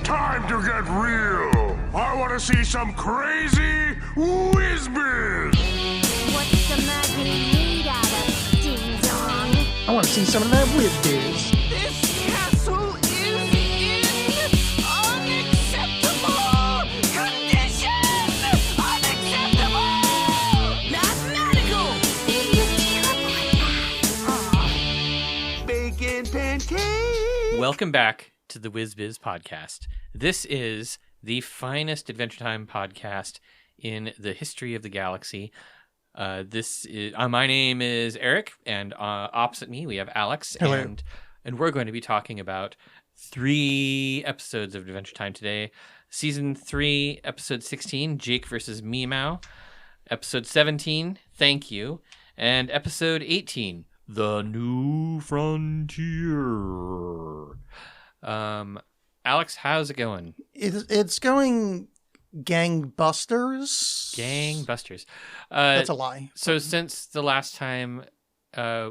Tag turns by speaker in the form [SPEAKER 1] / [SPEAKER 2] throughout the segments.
[SPEAKER 1] Time to get real. I want to see some crazy whiz-biz.
[SPEAKER 2] What's the magnet made out of, ding-dong?
[SPEAKER 3] I want to see some of that whiz-biz.
[SPEAKER 4] This castle is in unacceptable condition! Unacceptable! Mathematical! Bacon pancake!
[SPEAKER 5] Welcome back to the WizBiz podcast. This is the finest Adventure Time podcast in the history of the galaxy. My name is Eric, and opposite me we have Alex.
[SPEAKER 3] Hello.
[SPEAKER 5] And we're going to be talking about 3 episodes of Adventure Time today. Season 3, episode 16, Jake versus Meow. Episode 17, Thank You. And episode 18, The New Frontier. Alex, how's it going?
[SPEAKER 3] It's going gangbusters.
[SPEAKER 5] Gangbusters.
[SPEAKER 3] That's a lie.
[SPEAKER 5] So since the last time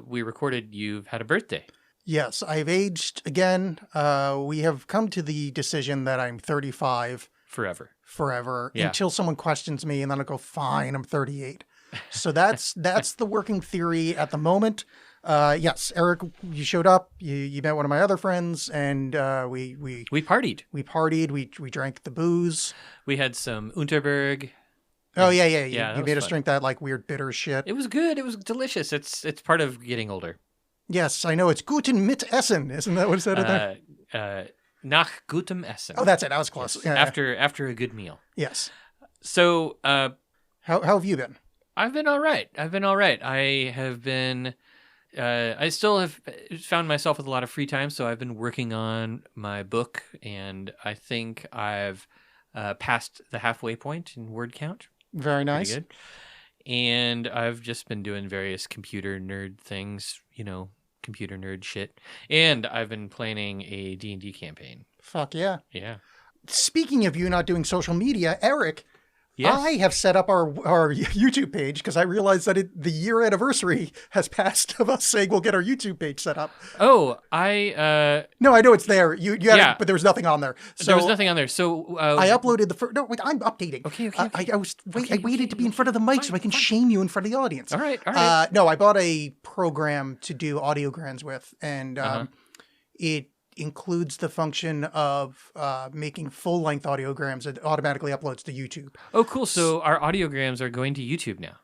[SPEAKER 5] we recorded, you've had a birthday.
[SPEAKER 3] Yes, I've aged again. We have come to the decision that I'm 35
[SPEAKER 5] Forever.
[SPEAKER 3] forever until someone questions me, and then I'll go, fine, I'm 38. So that's the working theory at the moment. Yes, Eric, you showed up. You met one of my other friends, and we
[SPEAKER 5] partied.
[SPEAKER 3] We partied. We drank the booze.
[SPEAKER 5] We had some Unterberg.
[SPEAKER 3] Oh yeah. You made us drink that like weird bitter shit.
[SPEAKER 5] It was good. It was delicious. It's part of getting older.
[SPEAKER 3] Yes, I know. It's guten mit Essen, isn't that what it said in there?
[SPEAKER 5] Nach gutem Essen.
[SPEAKER 3] Oh, that's it. I was close.
[SPEAKER 5] Yes.
[SPEAKER 3] Yeah.
[SPEAKER 5] After a good meal.
[SPEAKER 3] Yes.
[SPEAKER 5] So,
[SPEAKER 3] how have you been?
[SPEAKER 5] I've been all right. I have been. I still have found myself with a lot of free time, so I've been working on my book, and I think I've passed the halfway point in word count.
[SPEAKER 3] Very nice.
[SPEAKER 5] Pretty good. And I've just been doing various computer nerd things, computer nerd shit. And I've been planning a D&D campaign.
[SPEAKER 3] Fuck yeah.
[SPEAKER 5] Yeah.
[SPEAKER 3] Speaking of you not doing social media, Eric,
[SPEAKER 5] Yes.
[SPEAKER 3] I have set up our YouTube page because I realized that the year anniversary has passed of us saying we'll get our YouTube page set up.
[SPEAKER 5] Oh,
[SPEAKER 3] No, I know it's there. You had
[SPEAKER 5] Yeah.
[SPEAKER 3] it, but there was nothing on there. So
[SPEAKER 5] there was nothing on there. So
[SPEAKER 3] I uploaded the first. No, wait, I'm updating.
[SPEAKER 5] Okay.
[SPEAKER 3] I waited to be in front of the mic so I can shame you in front of the audience.
[SPEAKER 5] All right.
[SPEAKER 3] No, I bought a program to do audiograms with, and it includes the function of making full-length audiograms that automatically uploads to YouTube.
[SPEAKER 5] Oh, cool. So our audiograms are going to YouTube now.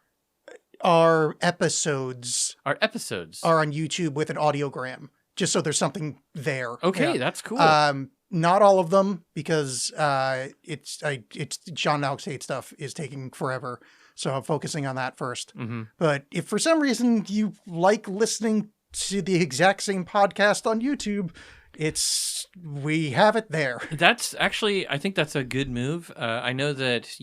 [SPEAKER 3] Our episodes
[SPEAKER 5] are on
[SPEAKER 3] YouTube with an audiogram, just so there's something there.
[SPEAKER 5] Okay, that's cool.
[SPEAKER 3] Not all of them, because it's John Alex Hate stuff is taking forever, so I'm focusing on that first.
[SPEAKER 5] Mm-hmm.
[SPEAKER 3] But if for some reason you like listening to the exact same podcast on YouTube, we have it there.
[SPEAKER 5] That's actually, I think that's a good move. I know that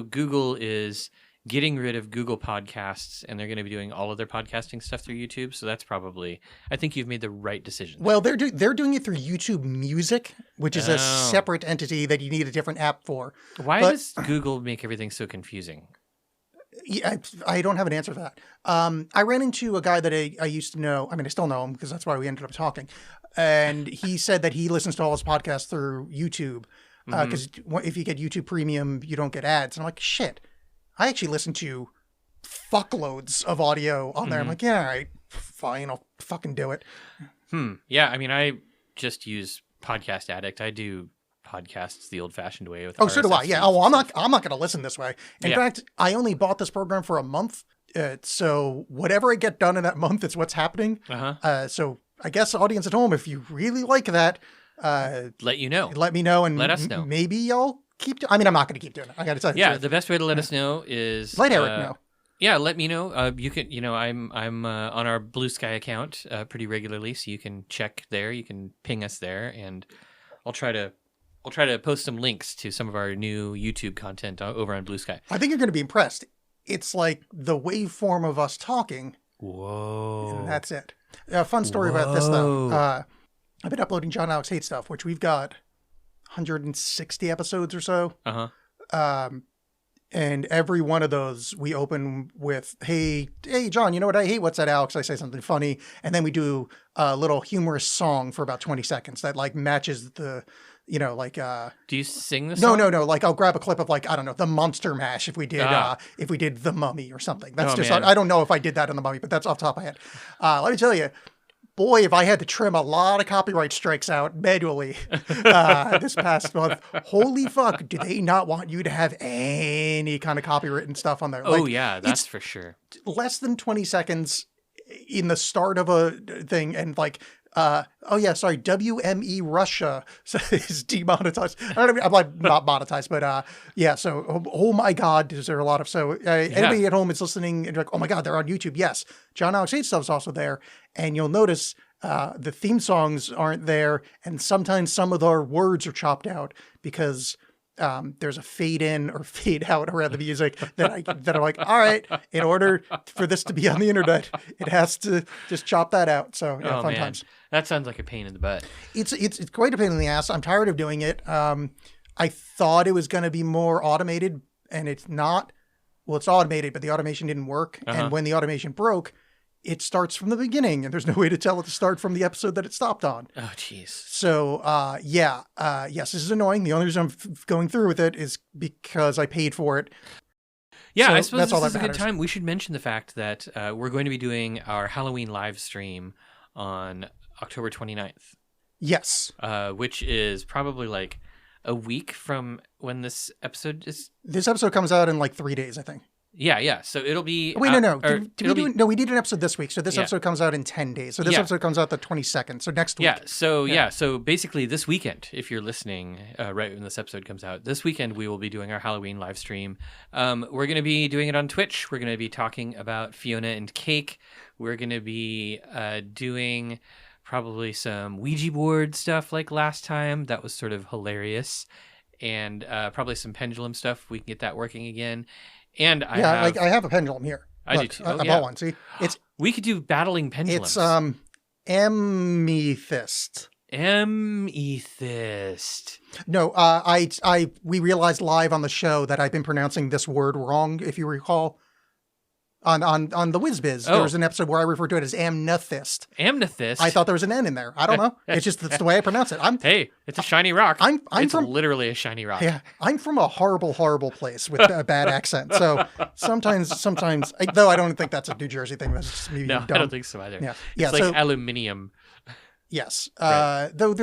[SPEAKER 5] Google is getting rid of Google Podcasts, and they're going to be doing all of their podcasting stuff through YouTube. So that's probably, I think you've made the right decision.
[SPEAKER 3] Well, they're doing it through YouTube Music, which is a separate entity that you need a different app for.
[SPEAKER 5] Why does Google make everything so confusing?
[SPEAKER 3] Yeah, I don't have an answer for that. I ran into a guy that I used to know. I mean, I still know him because that's why we ended up talking. And he said that he listens to all his podcasts through YouTube because if you get YouTube Premium, you don't get ads. And I'm like, shit, I actually listen to fuckloads of audio on there. I'm like, yeah, all right, fine, I'll fucking do it.
[SPEAKER 5] Yeah, I mean, I just use Podcast Addict. I do podcasts the old-fashioned way with
[SPEAKER 3] so do I. Yeah. Oh, I'm not going to listen this way. In fact, I only bought this program for a month, so whatever I get done in that month is what's happening. So I guess audience at home, if you really like that,
[SPEAKER 5] let you know.
[SPEAKER 3] Let me know, and
[SPEAKER 5] let us know.
[SPEAKER 3] Maybe I'll keep. I'm not going to keep doing it. I got to tell you.
[SPEAKER 5] Yeah, the best way to let us know is
[SPEAKER 3] let Eric know.
[SPEAKER 5] Yeah, let me know. You can, I'm on our Blue Sky account pretty regularly, so you can check there. You can ping us there, and I'll try to post some links to some of our new YouTube content over on Blue Sky.
[SPEAKER 3] I think you're going to be impressed. It's like the waveform of us talking.
[SPEAKER 5] Whoa.
[SPEAKER 3] And that's it. A fun story about this, though. I've been uploading John Alex Hate stuff, which we've got 160 episodes or so. And every one of those, we open with, hey, John, you know what I hate? What's that, Alex? I say something funny. And then we do a little humorous song for about 20 seconds that like matches the, like...
[SPEAKER 5] Do you sing the
[SPEAKER 3] No,
[SPEAKER 5] song?
[SPEAKER 3] no. Like I'll grab a clip of like, I don't know, the Monster Mash if we did The Mummy or something. That's
[SPEAKER 5] man.
[SPEAKER 3] I don't know if I did that in The Mummy, but that's off the top of my head. Let me tell you, boy, if I had to trim a lot of copyright strikes out manually this past month, holy fuck, do they not want you to have any kind of copywritten stuff on there?
[SPEAKER 5] Oh,
[SPEAKER 3] Like,
[SPEAKER 5] yeah, that's for sure.
[SPEAKER 3] less than 20 seconds in the start of a thing and like, WME Russia is demonetized. I'm like not monetized, but yeah. So, oh my God, is there a lot of anybody at home is listening and like, oh my God, they're on YouTube. Yes, John Alex Hate Stuff's also there, and you'll notice the theme songs aren't there, and sometimes some of our words are chopped out because. There's a fade in or fade out around the music that I'm like, all right, in order for this to be on the internet, it has to just chop that out. So yeah, fun times.
[SPEAKER 5] That sounds like a pain in the butt.
[SPEAKER 3] It's quite a pain in the ass. I'm tired of doing it. I thought it was going to be more automated, and it's not. Well, it's automated, but the automation didn't work. And when the automation broke, it starts from the beginning, and there's no way to tell it to start from the episode that it stopped on.
[SPEAKER 5] Oh, jeez.
[SPEAKER 3] So, yes, this is annoying. The only reason I'm going through with it is because I paid for it.
[SPEAKER 5] Yeah,
[SPEAKER 3] So
[SPEAKER 5] I suppose
[SPEAKER 3] that's all
[SPEAKER 5] this is
[SPEAKER 3] that
[SPEAKER 5] a good
[SPEAKER 3] matters.
[SPEAKER 5] time. We should mention the fact that we're going to be doing our Halloween live stream on October 29th,
[SPEAKER 3] Yes.
[SPEAKER 5] which is probably like a week from when this episode is.
[SPEAKER 3] This episode comes out in like 3 days, I think.
[SPEAKER 5] Yeah. So it'll be.
[SPEAKER 3] Wait, no.
[SPEAKER 5] or
[SPEAKER 3] No, we did an episode this week. So this
[SPEAKER 5] Yeah.
[SPEAKER 3] episode comes out in 10 days. So this
[SPEAKER 5] Yeah.
[SPEAKER 3] episode comes out the 22nd. So next week.
[SPEAKER 5] Yeah. So basically, this weekend, if you're listening right when this episode comes out, this weekend we will be doing our Halloween live stream. We're going to be doing it on Twitch. We're going to be talking about Fiona and Cake. We're going to be doing probably some Ouija board stuff like last time. That was sort of hilarious, and probably some pendulum stuff. We can get that working again. And I
[SPEAKER 3] have a pendulum here.
[SPEAKER 5] I do
[SPEAKER 3] Look,
[SPEAKER 5] too.
[SPEAKER 3] I
[SPEAKER 5] Oh, yeah.
[SPEAKER 3] bought one. See,
[SPEAKER 5] we could do battling pendulums.
[SPEAKER 3] it's amethyst.
[SPEAKER 5] Amethyst.
[SPEAKER 3] No, we realized live on the show that I've been pronouncing this word wrong. If you recall, on the WizBiz, there was an episode where I referred to it as amethyst.
[SPEAKER 5] Amethyst.
[SPEAKER 3] I thought there was an N in there. I don't know. It's just that's the way I pronounce it.
[SPEAKER 5] Hey, it's a shiny rock.
[SPEAKER 3] I'm from
[SPEAKER 5] literally a shiny rock.
[SPEAKER 3] Yeah, I'm from a horrible place with a bad accent. So sometimes, though I don't think that's a New Jersey thing. That's just me being
[SPEAKER 5] No,
[SPEAKER 3] dumb.
[SPEAKER 5] I don't think so either.
[SPEAKER 3] Yeah.
[SPEAKER 5] It's like aluminium.
[SPEAKER 3] Yes.
[SPEAKER 5] Right.
[SPEAKER 3] Though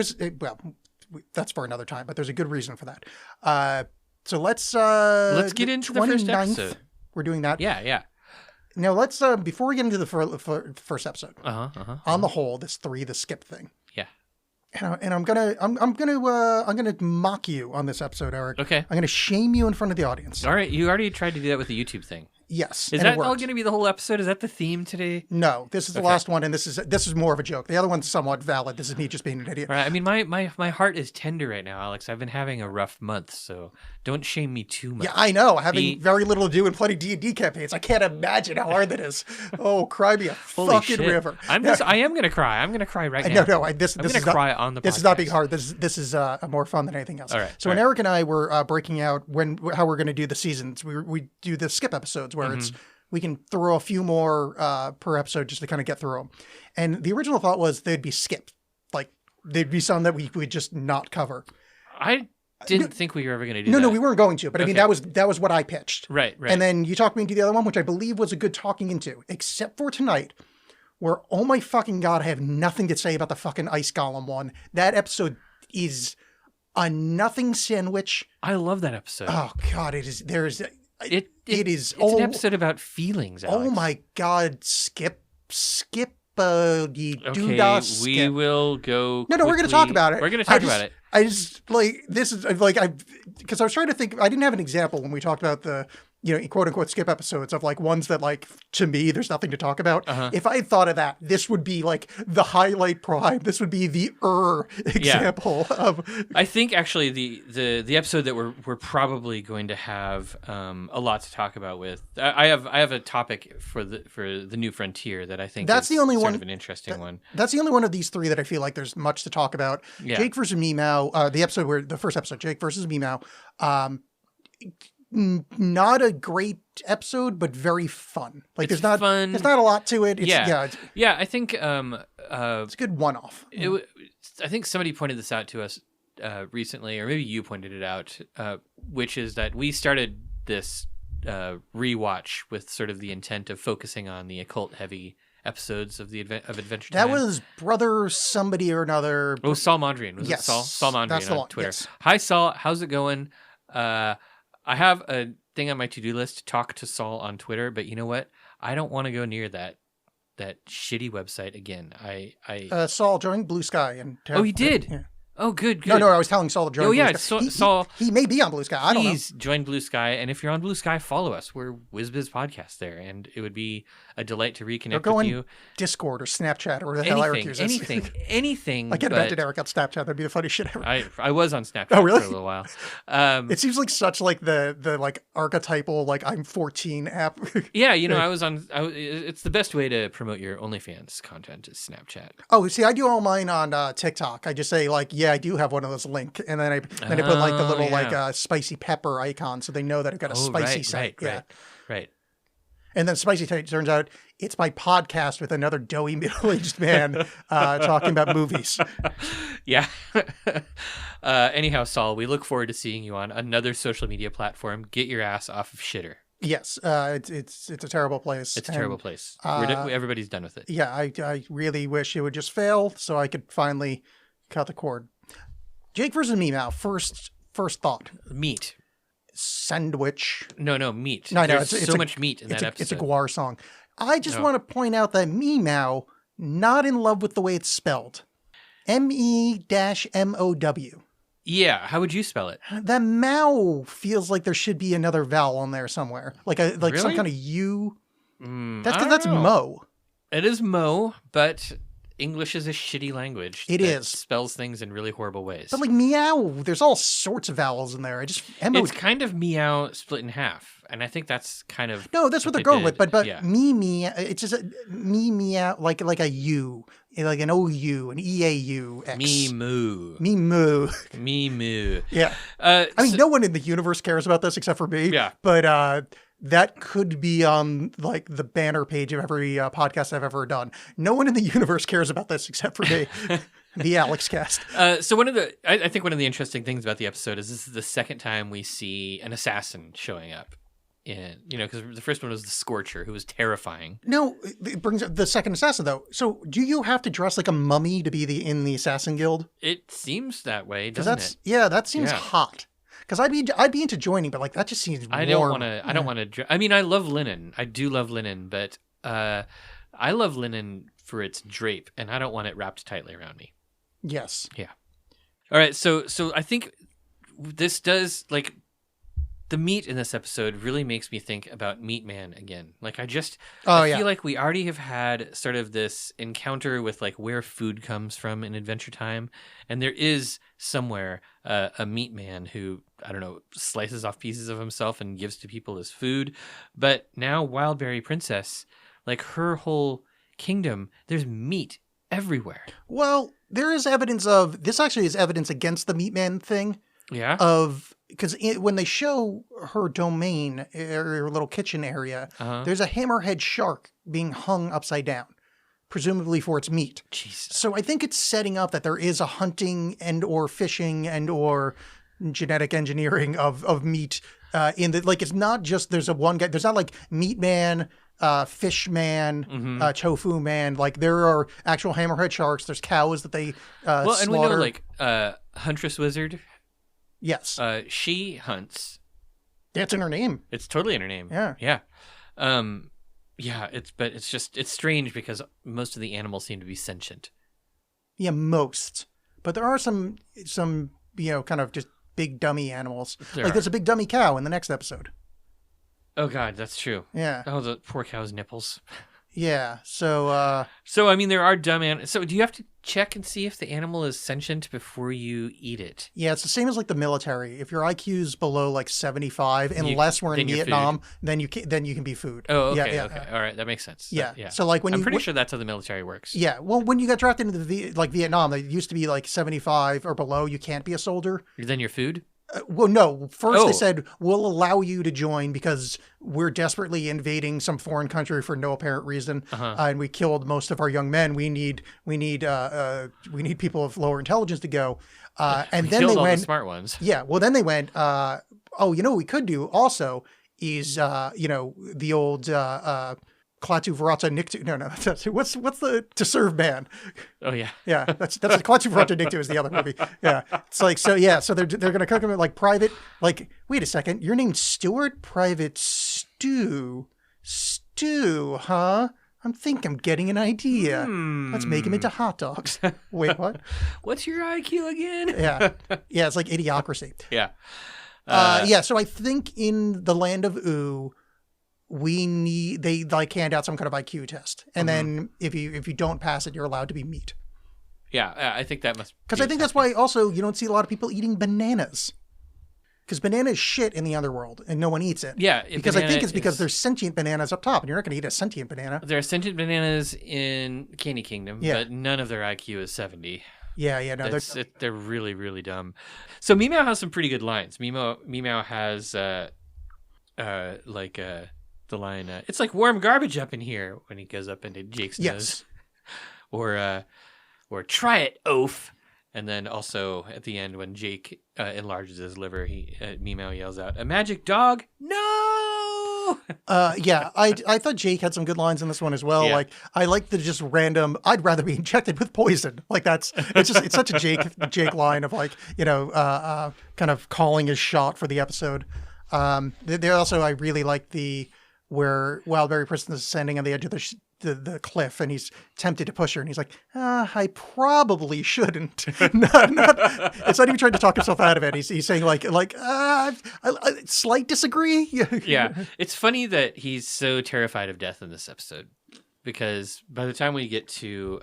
[SPEAKER 3] that's for another time, but there's a good reason for that. So let's
[SPEAKER 5] get into the first
[SPEAKER 3] 29th,
[SPEAKER 5] episode.
[SPEAKER 3] We're doing that.
[SPEAKER 5] Yeah.
[SPEAKER 3] Now let's before we get into the first episode. On the whole, the skip thing.
[SPEAKER 5] Yeah.
[SPEAKER 3] And I'm gonna mock you on this episode, Eric.
[SPEAKER 5] Okay.
[SPEAKER 3] I'm gonna shame you in front of the audience.
[SPEAKER 5] All right. You already tried to do that with the YouTube thing.
[SPEAKER 3] Yes.
[SPEAKER 5] Is
[SPEAKER 3] and it
[SPEAKER 5] that all
[SPEAKER 3] worked.
[SPEAKER 5] going to be the whole episode? Is that the theme today?
[SPEAKER 3] No, this is the last one, and this is more of a joke. The other one's somewhat valid. This is me just being an idiot.
[SPEAKER 5] All right. I mean, my heart is tender right now, Alex. I've been having a rough month, so don't shame me too much.
[SPEAKER 3] Yeah, I know. Having very little to do and plenty of D&D campaigns. I can't imagine how hard that is. Oh, cry me a
[SPEAKER 5] Holy
[SPEAKER 3] fucking
[SPEAKER 5] shit.
[SPEAKER 3] river.
[SPEAKER 5] I am going to cry. I'm going to cry right now.
[SPEAKER 3] No.
[SPEAKER 5] I'm going to cry on the podcast.
[SPEAKER 3] This is not being hard. This is more fun than anything else.
[SPEAKER 5] All right.
[SPEAKER 3] So when Eric and I were breaking out how we're going to do the seasons, we do the skip episodes where we can throw a few more per episode just to kind of get through them. And the original thought was they'd be skipped. Like, they'd be some that we would just not cover.
[SPEAKER 5] I didn't think we were ever going to do that.
[SPEAKER 3] No, we weren't going to. But I mean,
[SPEAKER 5] Okay.
[SPEAKER 3] that was what I pitched.
[SPEAKER 5] Right.
[SPEAKER 3] And then you talked me into the other one, which I believe was a good talking into, except for tonight, where, oh my fucking God, I have nothing to say about the fucking Ice Golem one. That episode is a nothing sandwich.
[SPEAKER 5] I love that episode.
[SPEAKER 3] Oh God, it is. It is.
[SPEAKER 5] It's an episode about feelings, Alex.
[SPEAKER 3] Oh my God, skip,
[SPEAKER 5] Okay,
[SPEAKER 3] doodah, skip.
[SPEAKER 5] we will go.
[SPEAKER 3] No, we're going to talk about it.
[SPEAKER 5] We're going to talk about it.
[SPEAKER 3] I just like this is like because I was trying to think. I didn't have an example when we talked about the quote unquote skip episodes of like ones that like to me there's nothing to talk about. If I had thought of that, this would be like the highlight prime. This would be the example of.
[SPEAKER 5] I think actually the episode that we're probably going to have a lot to talk about with. I have a topic for the New Frontier that I think
[SPEAKER 3] That's
[SPEAKER 5] is
[SPEAKER 3] the only
[SPEAKER 5] sort
[SPEAKER 3] one
[SPEAKER 5] of an interesting one.
[SPEAKER 3] That's the only one of these three that I feel like there's much to talk about.
[SPEAKER 5] Yeah.
[SPEAKER 3] Jake versus Meow, the first episode, Jake versus Meow. not a great episode, but very fun. Like
[SPEAKER 5] It's
[SPEAKER 3] there's not
[SPEAKER 5] fun.
[SPEAKER 3] there's not a lot to it. It's,
[SPEAKER 5] Yeah.
[SPEAKER 3] it's
[SPEAKER 5] Yeah, I think
[SPEAKER 3] a good one-off.
[SPEAKER 5] I think somebody pointed this out to us recently, or maybe you pointed it out, which is that we started this rewatch with sort of the intent of focusing on the occult-heavy episodes of Adventure
[SPEAKER 3] That
[SPEAKER 5] Time.
[SPEAKER 3] was brother somebody or another.
[SPEAKER 5] Oh, Saul Mondrian. Was
[SPEAKER 3] Yes,
[SPEAKER 5] it Saul? Saul Mondrian
[SPEAKER 3] that's the
[SPEAKER 5] on
[SPEAKER 3] one,
[SPEAKER 5] Twitter.
[SPEAKER 3] yes.
[SPEAKER 5] Hi, Saul. How's it going? I have a thing on my to-do list to talk to Saul on Twitter, but you know what? I don't want to go near that shitty website again.
[SPEAKER 3] Saul joined Blue Sky and.
[SPEAKER 5] Oh, he did?
[SPEAKER 3] Yeah.
[SPEAKER 5] Oh, good.
[SPEAKER 3] No, I was telling Saul to join.
[SPEAKER 5] Oh,
[SPEAKER 3] Blue
[SPEAKER 5] yeah,
[SPEAKER 3] Sky.
[SPEAKER 5] Saul.
[SPEAKER 3] He may be on Blue Sky. I don't know.
[SPEAKER 5] Please join Blue Sky, and if you're on Blue Sky, follow us. We're WizBiz Podcast there, and it would be a delight to
[SPEAKER 3] Or
[SPEAKER 5] reconnect
[SPEAKER 3] go
[SPEAKER 5] with
[SPEAKER 3] on
[SPEAKER 5] you.
[SPEAKER 3] Discord or Snapchat or whatever the hell Eric uses.
[SPEAKER 5] Anything.
[SPEAKER 3] I can't
[SPEAKER 5] but
[SPEAKER 3] imagine Eric on Snapchat. That'd be the funniest shit ever.
[SPEAKER 5] I was on Snapchat
[SPEAKER 3] Oh, really?
[SPEAKER 5] for a little while.
[SPEAKER 3] It seems like such like the like archetypal like I'm 14 app.
[SPEAKER 5] Yeah, I was on. It's the best way to promote your OnlyFans content is Snapchat.
[SPEAKER 3] Oh, see, I do all mine on TikTok. I just say like, yeah, I do have one of those link, and then I put like the
[SPEAKER 5] Oh,
[SPEAKER 3] little
[SPEAKER 5] yeah.
[SPEAKER 3] like spicy pepper icon, so they know that I've got a spicy site. Yeah.
[SPEAKER 5] Right.
[SPEAKER 3] And then spicy turns out it's my podcast with another doughy middle-aged man talking about movies.
[SPEAKER 5] Yeah. Anyhow, Saul, we look forward to seeing you on another social media platform. Get your ass off of Shitter.
[SPEAKER 3] Yes, it's a terrible place.
[SPEAKER 5] It's a terrible place. Everybody's done with it.
[SPEAKER 3] Yeah, I really wish it would just fail so I could finally cut the cord. Jake versus me now. First thought.
[SPEAKER 5] Meat.
[SPEAKER 3] Sandwich.
[SPEAKER 5] No, meat.
[SPEAKER 3] No, I know,
[SPEAKER 5] There's
[SPEAKER 3] it's
[SPEAKER 5] so
[SPEAKER 3] a-
[SPEAKER 5] much meat in that episode.
[SPEAKER 3] It's a Guar song. I just
[SPEAKER 5] Oh.
[SPEAKER 3] want to point out that Meow, not in love with the way it's spelled. M-E-M-O-W.
[SPEAKER 5] Yeah, how would you spell it?
[SPEAKER 3] That Mao feels like there should be another vowel on there somewhere. Like some
[SPEAKER 5] Really?
[SPEAKER 3] kind of U. That's
[SPEAKER 5] I
[SPEAKER 3] because
[SPEAKER 5] don't
[SPEAKER 3] that's
[SPEAKER 5] know.
[SPEAKER 3] Mo.
[SPEAKER 5] It is Mo, but English is a shitty language.
[SPEAKER 3] It
[SPEAKER 5] that
[SPEAKER 3] is.
[SPEAKER 5] spells things in really horrible ways.
[SPEAKER 3] But like meow, there's all sorts of vowels in there.
[SPEAKER 5] It's kind of meow split in half, and I think that's kind of
[SPEAKER 3] No, that's what they're
[SPEAKER 5] they
[SPEAKER 3] going with.
[SPEAKER 5] did.
[SPEAKER 3] But
[SPEAKER 5] yeah.
[SPEAKER 3] me, it's just me meow like a U, like an OU, an EAU, X.
[SPEAKER 5] Me moo.
[SPEAKER 3] Me moo.
[SPEAKER 5] Me moo.
[SPEAKER 3] Yeah.
[SPEAKER 5] I
[SPEAKER 3] I mean, no one in the universe cares about this except for me.
[SPEAKER 5] Yeah.
[SPEAKER 3] But that could be on like the banner page of every podcast I've ever done. No one in the universe cares about this except for me. The Alex cast.
[SPEAKER 5] So I think one of the interesting things about the episode is this is the second time we see an assassin showing up. Because the first one was the Scorcher, who was terrifying.
[SPEAKER 3] No, it brings up the second assassin though. So do you have to dress like a mummy to be in the assassin guild?
[SPEAKER 5] It seems that way,
[SPEAKER 3] Because
[SPEAKER 5] doesn't
[SPEAKER 3] that's
[SPEAKER 5] it?
[SPEAKER 3] yeah, that seems
[SPEAKER 5] Yeah.
[SPEAKER 3] hot. Because I'd be into joining, but like that just seems.
[SPEAKER 5] I don't
[SPEAKER 3] warm.
[SPEAKER 5] want to. I don't want to. I mean, I love linen. I do love linen, but I love linen for its drape, and I don't want it wrapped tightly around me.
[SPEAKER 3] Yes.
[SPEAKER 5] Yeah. All right. So I think this does like the meat in this episode really makes me think about Meat Man again. Like I feel like we already have had sort of this encounter with like where food comes from in Adventure Time, and there is somewhere a meat man who, I don't know, slices off pieces of himself and gives to people as food. But now Wildberry Princess, like her whole kingdom, there's meat everywhere.
[SPEAKER 3] Well, there is evidence of this. Actually, is evidence against the Meat Man thing.
[SPEAKER 5] Yeah.
[SPEAKER 3] Because when they show her domain, her little kitchen area,
[SPEAKER 5] Uh-huh.
[SPEAKER 3] there's a hammerhead shark being hung upside down, presumably for its meat.
[SPEAKER 5] Jesus.
[SPEAKER 3] So I think it's setting up that there is a hunting and or fishing and or genetic engineering of meat in the like. It's not just there's a one guy. There's not like Meat Man, Fish Man, Tofu Man. Like there are actual hammerhead sharks. There's cows that they
[SPEAKER 5] Well, and we know
[SPEAKER 3] slaughter.
[SPEAKER 5] like Huntress Wizard.
[SPEAKER 3] Yes,
[SPEAKER 5] She hunts.
[SPEAKER 3] that's in her name.
[SPEAKER 5] It's totally in her name.
[SPEAKER 3] Yeah.
[SPEAKER 5] Yeah. It's strange because most of the animals seem to be sentient.
[SPEAKER 3] Yeah, most. But there are some kind of just big dummy animals.
[SPEAKER 5] There
[SPEAKER 3] There's a big dummy cow in the next episode.
[SPEAKER 5] Oh God, that's true.
[SPEAKER 3] Yeah.
[SPEAKER 5] Oh, the poor cow's nipples.
[SPEAKER 3] Yeah. So
[SPEAKER 5] So, I mean, there are dumb animals. So do you have to check and see if the animal is sentient before you eat it?
[SPEAKER 3] yeah, it's the same as like the military. If your IQ's below like 75, unless we're in
[SPEAKER 5] then you're
[SPEAKER 3] Vietnam, then you can be food.
[SPEAKER 5] Oh, okay,
[SPEAKER 3] Yeah,
[SPEAKER 5] okay. All right, that makes sense.
[SPEAKER 3] Yeah.
[SPEAKER 5] Yeah.
[SPEAKER 3] So like when
[SPEAKER 5] I'm
[SPEAKER 3] you
[SPEAKER 5] pretty sure that's how the military works.
[SPEAKER 3] Yeah. Well, when you got drafted into Vietnam, it used to be like 75 or below. You can't be a soldier.
[SPEAKER 5] Then your food?
[SPEAKER 3] Well, no. First,
[SPEAKER 5] Oh.
[SPEAKER 3] they said we'll allow you to join because we're desperately invading some foreign country for no apparent reason, and we killed most of our young men. We need people of lower intelligence to go. And then
[SPEAKER 5] Killed
[SPEAKER 3] they
[SPEAKER 5] all
[SPEAKER 3] went
[SPEAKER 5] the smart ones.
[SPEAKER 3] Yeah. Well, then they went. Oh, what we could do also is the old Klaatu Vrata Niktu. No, that's what's the To Serve Man.
[SPEAKER 5] Oh yeah.
[SPEAKER 3] Yeah, that's Klaatu Vrata Niktu is the other movie. Yeah, it's like so they're gonna cook him at like private. Like, wait a second, your name's Stuart Private Stew, huh? I'm getting an idea. Let's make him into hot dogs. Wait, what?
[SPEAKER 5] What's your IQ again?
[SPEAKER 3] Yeah, it's like Idiocracy.
[SPEAKER 5] Yeah.
[SPEAKER 3] So I think in the land of Ooh, they like hand out some kind of IQ test, and then if you don't pass it, you're allowed to be meat.
[SPEAKER 5] Yeah, I think that must.
[SPEAKER 3] Because I think that's why also you don't see a lot of people eating bananas. Because banana is shit in the underworld, and no one eats it.
[SPEAKER 5] Yeah,
[SPEAKER 3] because I think it's because there's sentient bananas up top, and you're not going to eat a sentient banana.
[SPEAKER 5] There are sentient bananas in Candy Kingdom, but none of their IQ is 70.
[SPEAKER 3] No,
[SPEAKER 5] they're really, really dumb. So Meow has some pretty good lines. Meow has the line, "It's like warm garbage up in here," when he goes up into Jake's nose, or "Try it, oaf." And then also at the end when Jake enlarges his liver, Meow yells out, "A magic dog? No!"
[SPEAKER 3] I thought Jake had some good lines in this one as well.
[SPEAKER 5] Yeah.
[SPEAKER 3] Like, I like the just random, "I'd rather be injected with poison." Like it's such a Jake line of like, kind of calling his shot for the episode. They also, I really like where Wildberry Person is standing on the edge of the cliff, and he's tempted to push her, and he's like, "I probably shouldn't." It's not even trying to talk himself out of it. He's saying slight disagree.
[SPEAKER 5] Yeah, it's funny that he's so terrified of death in this episode, because by the time we get to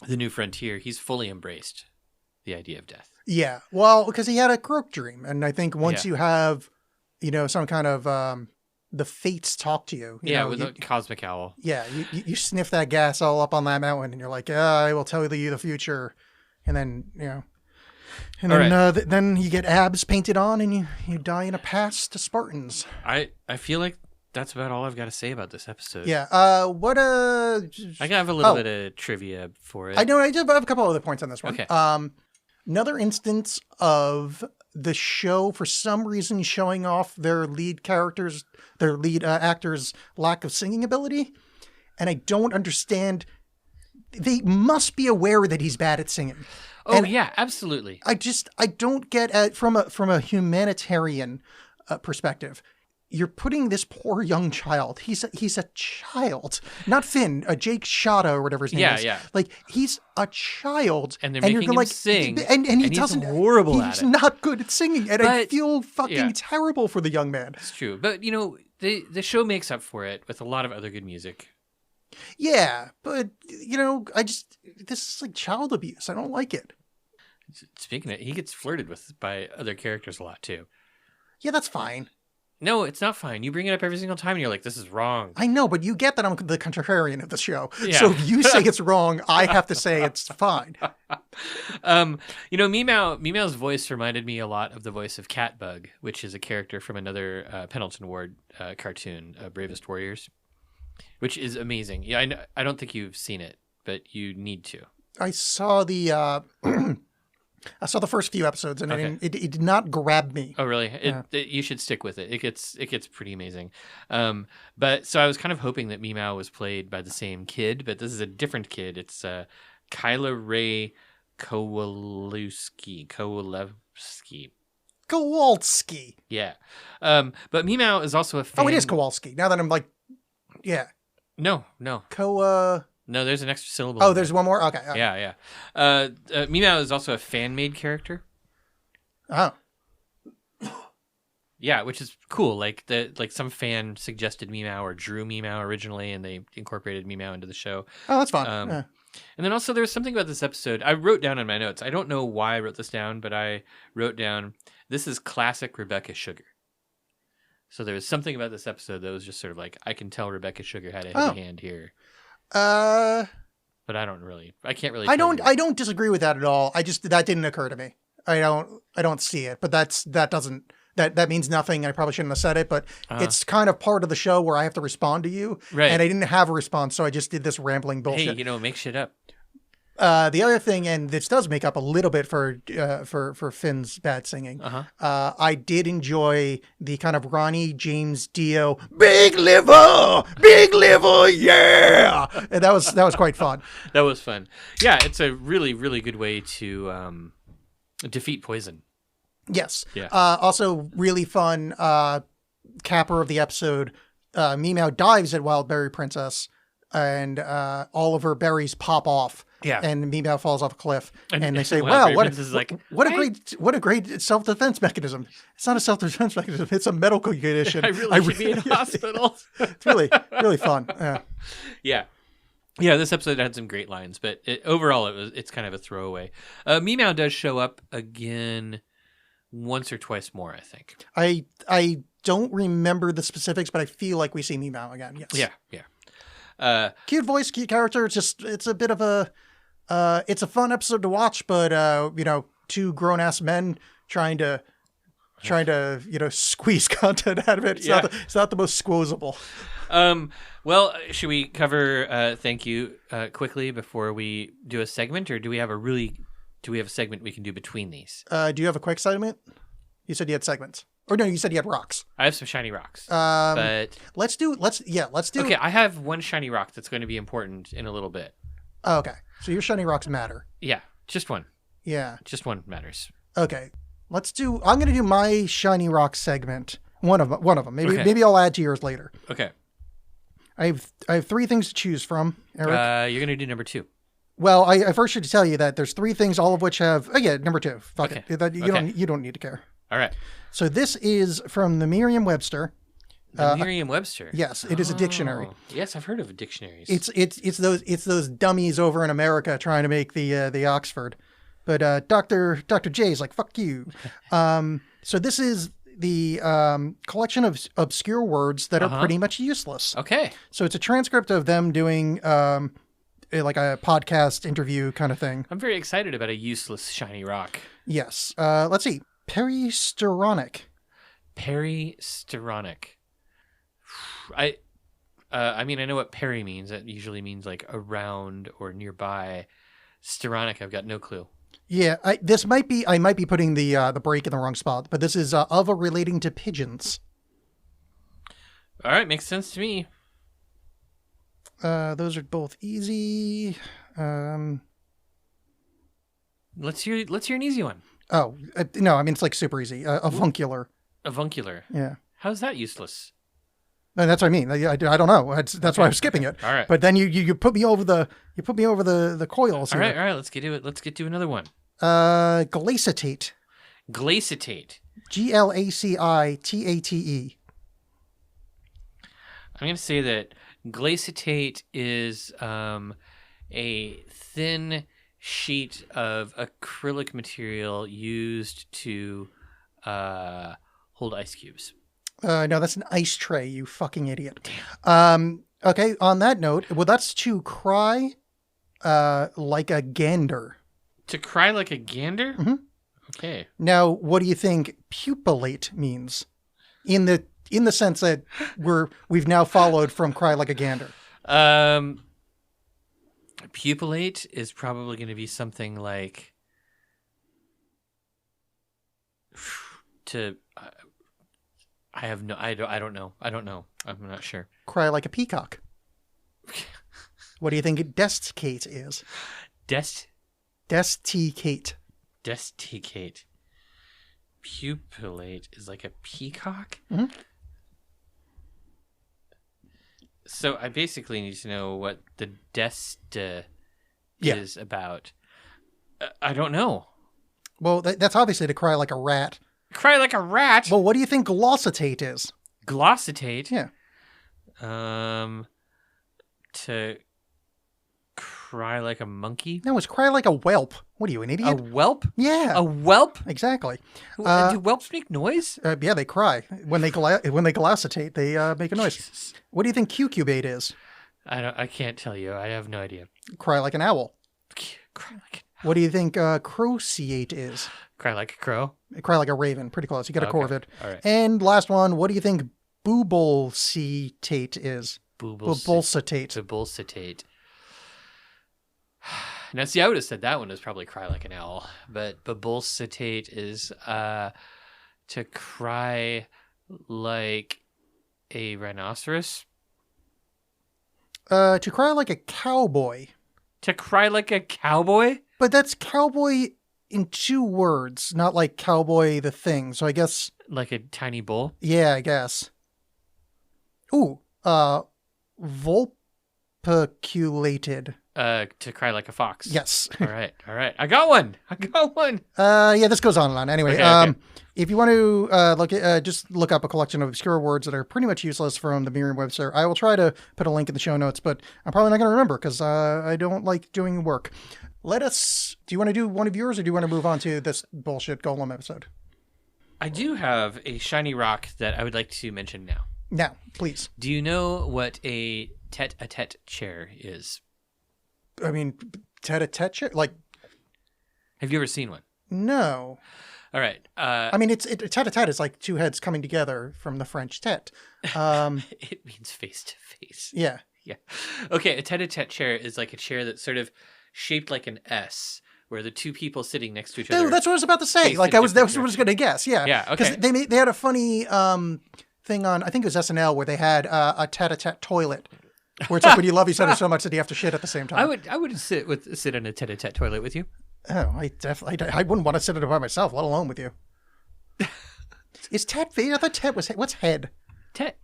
[SPEAKER 5] the New Frontier, he's fully embraced the idea of death.
[SPEAKER 3] Yeah, well, because he had a croak dream, and I think once you have, some kind of the fates talk to you.
[SPEAKER 5] With a cosmic owl.
[SPEAKER 3] Yeah, you sniff that gas all up on that mountain, and you're like, "I will tell you the future," and then then you get abs painted on, and you die in a pass to Spartans.
[SPEAKER 5] I feel like that's about all I've got to say about this episode.
[SPEAKER 3] Yeah.
[SPEAKER 5] I have a little bit of trivia for it.
[SPEAKER 3] I have a couple other points on this one.
[SPEAKER 5] Okay.
[SPEAKER 3] Another instance of the show, for some reason, showing off their lead actors' lack of singing ability. And I don't understand. They must be aware that he's bad at singing.
[SPEAKER 5] Oh,
[SPEAKER 3] and
[SPEAKER 5] yeah, absolutely.
[SPEAKER 3] I don't get from a humanitarian perspective. You're putting this poor young child. He's a child, not Finn. Jake Shada or whatever his name is.
[SPEAKER 5] Yeah.
[SPEAKER 3] Like, he's a child,
[SPEAKER 5] and they're making him sing,
[SPEAKER 3] and he doesn't.
[SPEAKER 5] He's horrible at it.
[SPEAKER 3] He's not good at singing, and I feel fucking terrible for the young man.
[SPEAKER 5] It's true, but the show makes up for it with a lot of other good music.
[SPEAKER 3] Yeah, but this is like child abuse. I don't like it.
[SPEAKER 5] Speaking of it, he gets flirted with by other characters a lot too.
[SPEAKER 3] Yeah, that's fine.
[SPEAKER 5] No, it's not fine. You bring it up every single time and you're like, "This is wrong."
[SPEAKER 3] I know, but you get that I'm the contrarian of the show.
[SPEAKER 5] Yeah.
[SPEAKER 3] So if you say it's wrong, I have to say it's fine.
[SPEAKER 5] Meow's voice reminded me a lot of the voice of Catbug, which is a character from another Pendleton Ward cartoon, Bravest Warriors, which is amazing. Yeah, I don't think you've seen it, but you need to.
[SPEAKER 3] I saw the first few episodes, and it did not grab me.
[SPEAKER 5] Oh, really? You should stick with it. It gets pretty amazing. But so I was kind of hoping that Meow was played by the same kid, but this is a different kid. It's Kyla Ray Kowalski.
[SPEAKER 3] Kowalski.
[SPEAKER 5] Yeah. But Meow is also a fan.
[SPEAKER 3] Oh, it is Kowalski. Now that I'm like, yeah.
[SPEAKER 5] No. No, there's an extra syllable.
[SPEAKER 3] Oh, there's one more? Okay.
[SPEAKER 5] Yeah. Meow is also a fan-made character.
[SPEAKER 3] Oh.
[SPEAKER 5] Yeah, which is cool. Like some fan suggested Meow or drew Meow originally, and they incorporated Meow into the show.
[SPEAKER 3] Oh, that's fun.
[SPEAKER 5] And then also there's something about this episode. I wrote down in my notes. I don't know why I wrote this down, but I wrote down, "This is classic Rebecca Sugar." So there was something about this episode that was just sort of like, I can tell Rebecca Sugar had a heavy hand here. But I can't really.
[SPEAKER 3] I don't disagree with that at all. That didn't occur to me. I don't see it. But that means nothing. I probably shouldn't have said it, but it's kind of part of the show where I have to respond to you.
[SPEAKER 5] Right.
[SPEAKER 3] And I didn't have a response, so I just did this rambling bullshit.
[SPEAKER 5] Hey, make shit up.
[SPEAKER 3] The other thing, and this does make up a little bit for Finn's bad singing. I did enjoy the kind of Ronnie James Dio big liver, yeah, and that was quite fun.
[SPEAKER 5] That was fun. Yeah, it's a really, really good way to defeat poison.
[SPEAKER 3] Yes.
[SPEAKER 5] Yeah.
[SPEAKER 3] Also, really fun capper of the episode. Meow dives at Wildberry Princess, and all of her berries pop off.
[SPEAKER 5] Yeah.
[SPEAKER 3] And Meow falls off a cliff, and they say,
[SPEAKER 5] Wildberry
[SPEAKER 3] "Wow,
[SPEAKER 5] Princess is like,
[SPEAKER 3] what a great self-defense mechanism." It's not a self-defense mechanism; it's a medical condition.
[SPEAKER 5] I really should be in hospital.
[SPEAKER 3] It's really fun. Yeah.
[SPEAKER 5] Yeah, this episode had some great lines, but overall it's kind of a throwaway. Meow does show up again once or twice more, I think.
[SPEAKER 3] I don't remember the specifics, but I feel like we see Meow again. Yes.
[SPEAKER 5] Yeah.
[SPEAKER 3] Cute voice, cute character. It's a bit of a it's a fun episode to watch, but two grown ass men trying to squeeze content out of it. It's not the most squozable.
[SPEAKER 5] Well, should we cover thank you quickly before we do a segment, or do we have a segment we can do between these?
[SPEAKER 3] Do you have a quick segment? You said you had segments. Or no, you said you had rocks.
[SPEAKER 5] I have some shiny rocks. But
[SPEAKER 3] let's do.
[SPEAKER 5] Okay, I have one shiny rock that's going to be important in a little bit.
[SPEAKER 3] Oh, okay. So your shiny rocks matter.
[SPEAKER 5] Yeah, just one.
[SPEAKER 3] Yeah.
[SPEAKER 5] Just one matters.
[SPEAKER 3] Okay. I'm going to do my shiny rock segment. One of them. Maybe I'll add to yours later.
[SPEAKER 5] Okay.
[SPEAKER 3] I have three things to choose from, Eric.
[SPEAKER 5] You're going to do number 2.
[SPEAKER 3] Well, I first should tell you that there's three things, all of which have. Oh yeah, number 2. Fuck
[SPEAKER 5] Okay.
[SPEAKER 3] it. You don't need to care.
[SPEAKER 5] All right.
[SPEAKER 3] So this is from the Merriam-Webster.
[SPEAKER 5] Merriam-Webster.
[SPEAKER 3] Yes, it is a dictionary.
[SPEAKER 5] Yes, I've heard of dictionaries.
[SPEAKER 3] It's those dummies over in America trying to make the Oxford, but Dr. J is like, fuck you. So this is the collection of obscure words that are pretty much useless.
[SPEAKER 5] Okay.
[SPEAKER 3] So it's a transcript of them doing like a podcast interview kind of thing.
[SPEAKER 5] I'm very excited about a useless shiny rock.
[SPEAKER 3] Yes. Let's see. Peristeronic.
[SPEAKER 5] Peristeronic. I know what peri means. That usually means like around or nearby. Steronic, I've got no clue.
[SPEAKER 3] Yeah, I might be putting the break in the wrong spot, but this is of or relating to pigeons.
[SPEAKER 5] All right, makes sense to me.
[SPEAKER 3] Those are both easy.
[SPEAKER 5] Let's hear an easy one.
[SPEAKER 3] Oh, no, I mean, it's like super easy. Avuncular.
[SPEAKER 5] Avuncular.
[SPEAKER 3] Yeah.
[SPEAKER 5] How's that useless?
[SPEAKER 3] No, that's what I mean. I don't know. That's why I was skipping it.
[SPEAKER 5] All right.
[SPEAKER 3] But then you put me over the coils here.
[SPEAKER 5] All right. Let's get to it. Let's get to another one.
[SPEAKER 3] Glacitate.
[SPEAKER 5] Glacitate.
[SPEAKER 3] Glacitate.
[SPEAKER 5] I'm going to say that glacitate is a thin sheet of acrylic material used to hold ice cubes.
[SPEAKER 3] No, that's an ice tray, you fucking idiot. Okay, on that note, well, that's to cry like a gander.
[SPEAKER 5] To cry like a gander?
[SPEAKER 3] Mm-hmm.
[SPEAKER 5] Okay.
[SPEAKER 3] Now, what do you think pupillate means? In the sense that we've now followed from cry like a gander.
[SPEAKER 5] Pupillate is probably going to be something like to. I don't know. I'm not sure.
[SPEAKER 3] Cry like a peacock. What do you think desticate is? Desticate.
[SPEAKER 5] Desticate. Pupillate is like a peacock?
[SPEAKER 3] Mm-hmm.
[SPEAKER 5] So I basically need to know what the is about. I don't know.
[SPEAKER 3] Well, that's obviously to cry like a rat.
[SPEAKER 5] Cry like a rat?
[SPEAKER 3] Well, what do you think glossitate is?
[SPEAKER 5] Glossitate?
[SPEAKER 3] Yeah.
[SPEAKER 5] To cry like a monkey?
[SPEAKER 3] No, it's cry like a whelp. What are you, an idiot?
[SPEAKER 5] A whelp?
[SPEAKER 3] Yeah.
[SPEAKER 5] A whelp?
[SPEAKER 3] Exactly.
[SPEAKER 5] Do whelps make noise?
[SPEAKER 3] Yeah, they cry. When they glossitate, they make a noise.
[SPEAKER 5] Jesus.
[SPEAKER 3] What do you think cucubate is?
[SPEAKER 5] I can't tell you. I have no idea.
[SPEAKER 3] Cry like an owl.
[SPEAKER 5] Cry like an
[SPEAKER 3] What do you think crociate is?
[SPEAKER 5] Cry like a crow.
[SPEAKER 3] Cry like a raven. Pretty close. You got a core of it.
[SPEAKER 5] All right.
[SPEAKER 3] And last one, what do you think bubulcetate is? Bubulcetate.
[SPEAKER 5] Bubulcetate. Now, see, I would have said that one was probably cry like an owl, but bubulcetate is to cry like a rhinoceros.
[SPEAKER 3] To cry like a cowboy.
[SPEAKER 5] To cry like a cowboy?
[SPEAKER 3] But that's cowboy in 2 words, not like cowboy the thing. So I guess...
[SPEAKER 5] Like a tiny bull?
[SPEAKER 3] Yeah, I guess. Ooh, vulpiculated.
[SPEAKER 5] To cry like a fox.
[SPEAKER 3] Yes.
[SPEAKER 5] All right. I got one.
[SPEAKER 3] Yeah, this goes on and on. Anyway,
[SPEAKER 5] Okay.
[SPEAKER 3] If you want to just look up a collection of obscure words that are pretty much useless from the Merriam-Webster. I will try to put a link in the show notes, but I'm probably not going to remember because I don't like doing work. Do you want to do one of yours, or do you want to move on to this bullshit golem episode?
[SPEAKER 5] I do have a shiny rock that I would like to mention now.
[SPEAKER 3] Now, please.
[SPEAKER 5] Do you know what a tete-a-tete chair is?
[SPEAKER 3] I mean, tete-a-tete chair? Like,
[SPEAKER 5] Have you ever seen one?
[SPEAKER 3] no.
[SPEAKER 5] All right.
[SPEAKER 3] I mean, tete-a-tete is like 2 heads coming together from the French tete.
[SPEAKER 5] It means face to face.
[SPEAKER 3] Yeah.
[SPEAKER 5] Yeah. Okay, a tete-a-tete chair is like a chair that's sort of shaped like an S, where the 2 people sitting next to each other.
[SPEAKER 3] No, that's what I was about to say.
[SPEAKER 5] Face
[SPEAKER 3] Like,
[SPEAKER 5] in
[SPEAKER 3] that's
[SPEAKER 5] different
[SPEAKER 3] what I was going to guess. Yeah.
[SPEAKER 5] Yeah, okay.
[SPEAKER 3] Because they had a funny thing on, I think it was SNL, where they had a tete-a-tete toilet, where it's like when you love each other so much that you have to shit at the same time.
[SPEAKER 5] I would sit in a tete-a-tete toilet with you.
[SPEAKER 3] Oh, I wouldn't want to sit in it by myself, let alone with you. Is tet face? I thought tet was, what's head?
[SPEAKER 5] Tet.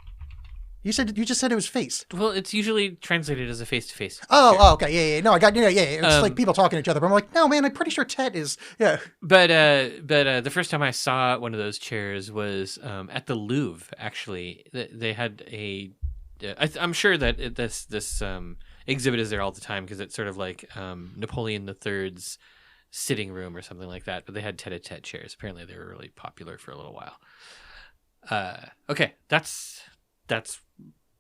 [SPEAKER 3] You just said it was face.
[SPEAKER 5] Well, it's usually translated as a face-to-face.
[SPEAKER 3] Oh, okay, yeah. No, I got, yeah. It's like people talking to each other, but I'm like, no, man, I'm pretty sure tet is, yeah.
[SPEAKER 5] But the first time I saw one of those chairs was at the Louvre. Actually, they had a. I'm sure that this exhibit is there all the time because it's sort of like Napoleon III's sitting room or something like that. But they had tete-a-tete chairs. Apparently, they were really popular for a little while. Okay, that's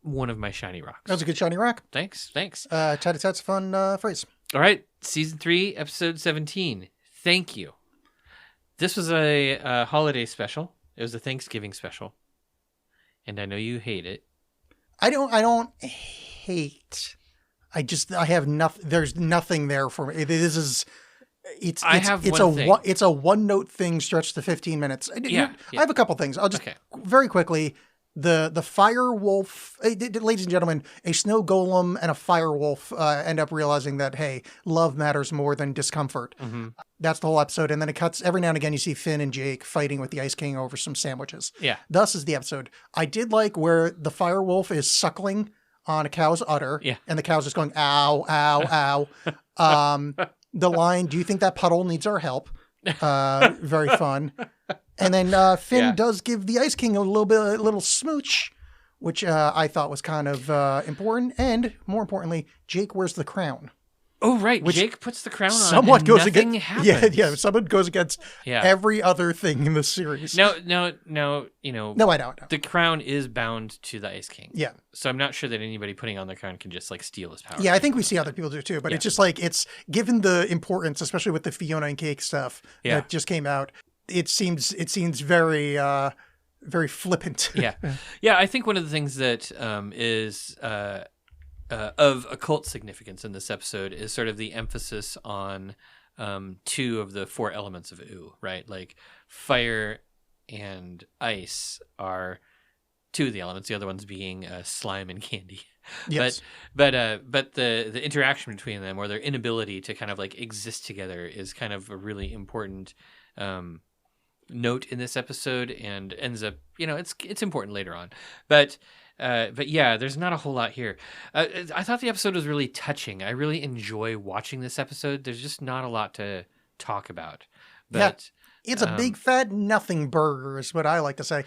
[SPEAKER 5] one of my shiny rocks.
[SPEAKER 3] That was a good shiny rock.
[SPEAKER 5] Thanks.
[SPEAKER 3] Tete-a-tet's a fun phrase.
[SPEAKER 5] All right, season 3, episode 17. Thank you. This was a holiday special. It was a Thanksgiving special, and I know you hate it. I
[SPEAKER 3] don't hate. I have nothing. There's nothing there for me. This is. It's a one note thing stretched to 15 minutes.
[SPEAKER 5] Yeah.
[SPEAKER 3] I have a couple things. I'll just very quickly. The fire wolf, ladies and gentlemen, a snow golem and a fire wolf end up realizing that, hey, love matters more than discomfort.
[SPEAKER 5] Mm-hmm.
[SPEAKER 3] That's the whole episode. And then it cuts every now and again. You see Finn and Jake fighting with the Ice King over some sandwiches.
[SPEAKER 5] Yeah.
[SPEAKER 3] Thus is the episode. I did like where the fire wolf is suckling on a cow's udder.
[SPEAKER 5] Yeah.
[SPEAKER 3] And the cow's just going, ow, ow, ow. The line, do you think that puddle needs our help? Very fun. And then Finn does give the Ice King a little smooch, which I thought was kind of important. And more importantly, Jake wears the crown.
[SPEAKER 5] Oh, right. Jake puts the crown on.
[SPEAKER 3] Somewhat goes against.
[SPEAKER 5] Happens.
[SPEAKER 3] Yeah. Someone goes against every other thing in the series.
[SPEAKER 5] No. You know.
[SPEAKER 3] No, I know.
[SPEAKER 5] The crown is bound to the Ice King.
[SPEAKER 3] Yeah.
[SPEAKER 5] So I'm not sure that anybody putting on the crown can just like steal his power.
[SPEAKER 3] Yeah, I think we see other people do too. But it's just like it's given the importance, especially with the Fiona and Cake stuff that just came out. It seems very very flippant.
[SPEAKER 5] Yeah. I think one of the things that is of occult significance in this episode is sort of the emphasis on 2 of the 4 elements of Oo, right? Like fire and ice are 2 of the elements, the other ones being slime and candy.
[SPEAKER 3] Yes.
[SPEAKER 5] But the interaction between them, or their inability to kind of like exist together, is kind of a really important note in this episode, and ends up, it's important later on. But yeah, there's not a whole lot here. I thought the episode was really touching. I really enjoy watching this episode. There's just not a lot to talk about. But
[SPEAKER 3] it's a big fat nothing burger is what I like to say.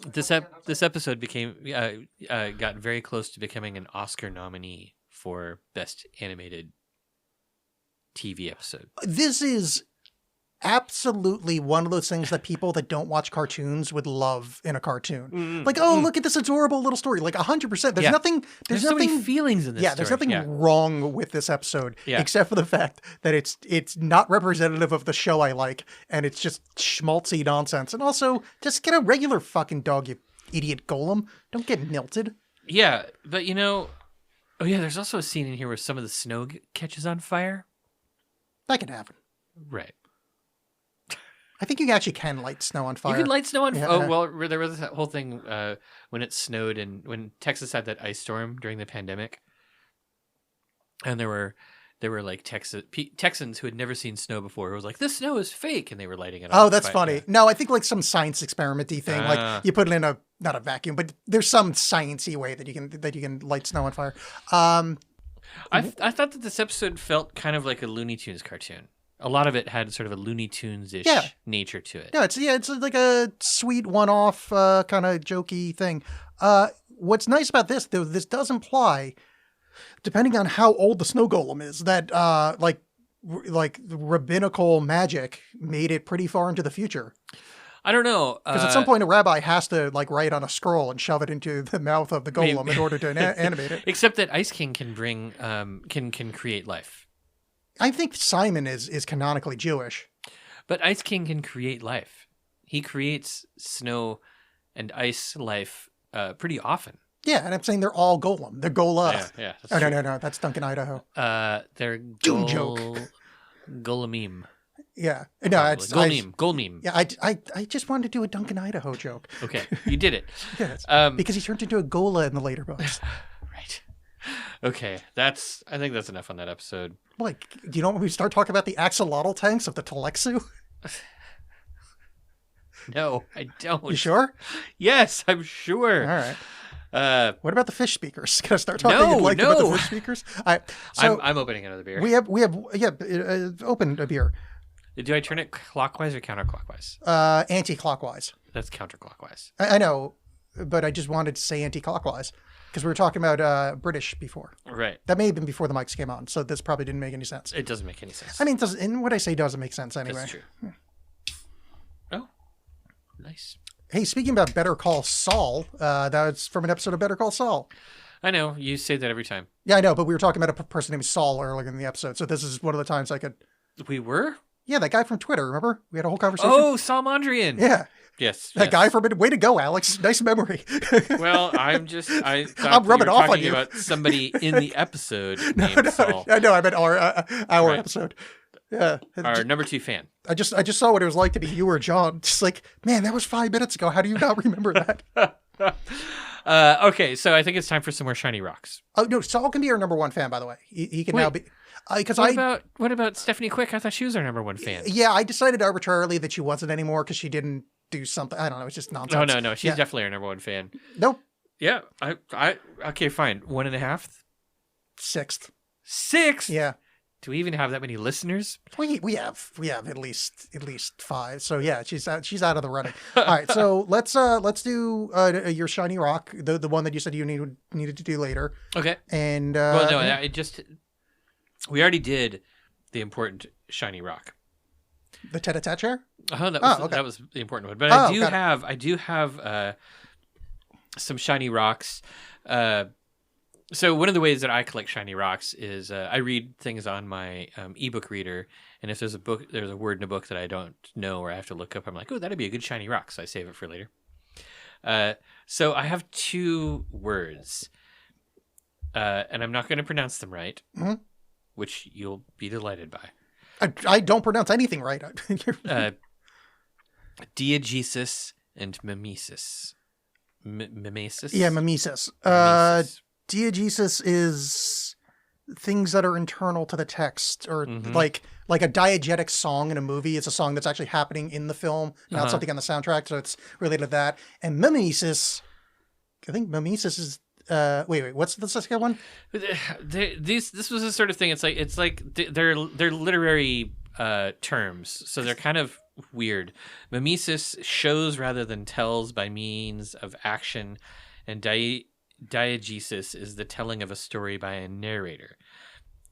[SPEAKER 5] This episode got very close to becoming an Oscar nominee for Best Animated TV Episode.
[SPEAKER 3] This is absolutely one of those things that people that don't watch cartoons would love in a cartoon. Like, oh, look at this adorable little story. Like 100%. There's
[SPEAKER 5] Yeah.
[SPEAKER 3] nothing. There's
[SPEAKER 5] so
[SPEAKER 3] nothing.
[SPEAKER 5] many feelings in this
[SPEAKER 3] Yeah, there's
[SPEAKER 5] story.
[SPEAKER 3] nothing wrong with this episode,
[SPEAKER 5] Yeah.
[SPEAKER 3] except for the fact that it's not representative of the show I like, and it's just schmaltzy nonsense. And also, just get a regular fucking dog, you idiot golem. Don't get melted.
[SPEAKER 5] Yeah, but oh yeah, there's also a scene in here where some of the snow catches on fire.
[SPEAKER 3] That can happen.
[SPEAKER 5] Right.
[SPEAKER 3] I think you actually can light snow on fire.
[SPEAKER 5] You can light snow on.
[SPEAKER 3] Yeah.
[SPEAKER 5] Oh well, there was that whole thing when it snowed and when Texas had that ice storm during the pandemic, and there were like Texans who had never seen snow before. Who was like, "This snow is fake," and they were lighting it.
[SPEAKER 3] Oh,
[SPEAKER 5] on
[SPEAKER 3] that's
[SPEAKER 5] fire.
[SPEAKER 3] funny. No, I think like some science experimenty thing.
[SPEAKER 5] Ah.
[SPEAKER 3] Like you put it in not a vacuum, but there's some sciencey way that you can light snow on fire.
[SPEAKER 5] I thought that this episode felt kind of like a Looney Tunes cartoon. A lot of it had sort of a Looney Tunes-ish nature to it.
[SPEAKER 3] No, it's like a sweet one-off kind of jokey thing. What's nice about this, though, this does imply, depending on how old the snow golem is, that like rabbinical magic made it pretty far into the future.
[SPEAKER 5] I don't know.
[SPEAKER 3] Because at some point, a rabbi has to like write on a scroll and shove it into the mouth of the golem in order to animate it.
[SPEAKER 5] Except that Ice King can bring can create life.
[SPEAKER 3] I think Simon is canonically Jewish.
[SPEAKER 5] But Ice King can create life. He creates snow and ice life pretty often.
[SPEAKER 3] Yeah, and I'm saying they're all golem. They're gola.
[SPEAKER 5] Yeah.
[SPEAKER 3] Oh, no. That's Duncan, Idaho.
[SPEAKER 5] They're
[SPEAKER 3] Doom joke.
[SPEAKER 5] Golememe.
[SPEAKER 3] Yeah. No, it's
[SPEAKER 5] Golmeme.
[SPEAKER 3] Yeah, I just wanted to do a Duncan, Idaho joke.
[SPEAKER 5] Okay, you did it.
[SPEAKER 3] Yes. Because he turned into a gola in the later books.
[SPEAKER 5] Right. Okay, I think that's enough on that episode.
[SPEAKER 3] Like, do you know when we start talking about the axolotl tanks of the Telexu?
[SPEAKER 5] No, I don't.
[SPEAKER 3] You sure?
[SPEAKER 5] Yes, I'm sure.
[SPEAKER 3] All right. What about the fish speakers? Can I start talking about the fish speakers?
[SPEAKER 5] I'm opening another beer.
[SPEAKER 3] We have open a beer.
[SPEAKER 5] Do I turn it clockwise or counterclockwise?
[SPEAKER 3] Anti-clockwise.
[SPEAKER 5] That's counterclockwise.
[SPEAKER 3] I know, but I just wanted to say anti-clockwise because we were talking about British before.
[SPEAKER 5] Right.
[SPEAKER 3] That may have been before the mics came on, so this probably didn't make any sense.
[SPEAKER 5] It doesn't make any sense.
[SPEAKER 3] I mean, and what I say doesn't make sense anyway.
[SPEAKER 5] That's true. Oh, nice.
[SPEAKER 3] Hey, speaking about Better Call Saul, that's from an episode of Better Call Saul.
[SPEAKER 5] I know. You say that every time.
[SPEAKER 3] Yeah, I know, but we were talking about a person named Saul earlier in the episode, so this is one of the times I could...
[SPEAKER 5] We were?
[SPEAKER 3] Yeah, that guy from Twitter, remember? We had a whole conversation.
[SPEAKER 5] Oh, Saul Mondrian.
[SPEAKER 3] Yeah.
[SPEAKER 5] Yes.
[SPEAKER 3] That guy from it. Way to go, Alex. Nice memory.
[SPEAKER 5] Well, I thought
[SPEAKER 3] I'm rubbing
[SPEAKER 5] you were
[SPEAKER 3] off on
[SPEAKER 5] talking
[SPEAKER 3] you.
[SPEAKER 5] about somebody in the episode named Saul.
[SPEAKER 3] No, I meant our
[SPEAKER 5] Right.
[SPEAKER 3] episode. Yeah.
[SPEAKER 5] Our number 2 fan.
[SPEAKER 3] I just saw what it was like to be you or John. Just like, man, that was 5 minutes ago. How do you not remember that?
[SPEAKER 5] Okay, so I think it's time for some more shiny rocks.
[SPEAKER 3] Oh no, Saul can be our number 1 fan, by the way. He can
[SPEAKER 5] Wait.
[SPEAKER 3] now be because
[SPEAKER 5] What about Stephanie Quick? I thought she was our number 1 fan.
[SPEAKER 3] Yeah, I decided arbitrarily that she wasn't anymore because she didn't do something. I don't know. It's just nonsense.
[SPEAKER 5] No. She's
[SPEAKER 3] Yeah.
[SPEAKER 5] definitely our number 1 fan.
[SPEAKER 3] Nope.
[SPEAKER 5] Yeah. I okay, fine. 1.5.
[SPEAKER 3] 6th.
[SPEAKER 5] 6.
[SPEAKER 3] Yeah.
[SPEAKER 5] Do we even have that many listeners?
[SPEAKER 3] We have at least 5. So yeah, she's out of the running. All right, so let's do your shiny rock, the one that you said you needed to do later.
[SPEAKER 5] Okay.
[SPEAKER 3] And
[SPEAKER 5] Well, no, we already did the important shiny rock.
[SPEAKER 3] the tete-a-tete chair.
[SPEAKER 5] Okay. That was the important one. But
[SPEAKER 3] Oh,
[SPEAKER 5] I do have some shiny rocks. So one of the ways that I collect shiny rocks is I read things on my ebook reader, and if there's a word in a book that I don't know or I have to look up, I'm like, oh, that'd be a good shiny rock, so I save it for later. So I have 2 words, and I'm not going to pronounce them right, which you'll be delighted by.
[SPEAKER 3] I don't pronounce anything right.
[SPEAKER 5] Diegesis and mimesis. Mimesis?
[SPEAKER 3] Yeah, mimesis.
[SPEAKER 5] Mimesis.
[SPEAKER 3] Diegesis is things that are internal to the text, or
[SPEAKER 5] Mm-hmm.
[SPEAKER 3] like a diegetic song in a movie. It's a song that's actually happening in the film, not something on the soundtrack. So it's related to that. And mimesis, I think mimesis is. Wait. What's the second one?
[SPEAKER 5] This was the sort of thing. It's like they're literary terms, so they're kind of weird. Mimesis shows rather than tells by means of action, and diegesis is the telling of a story by a narrator.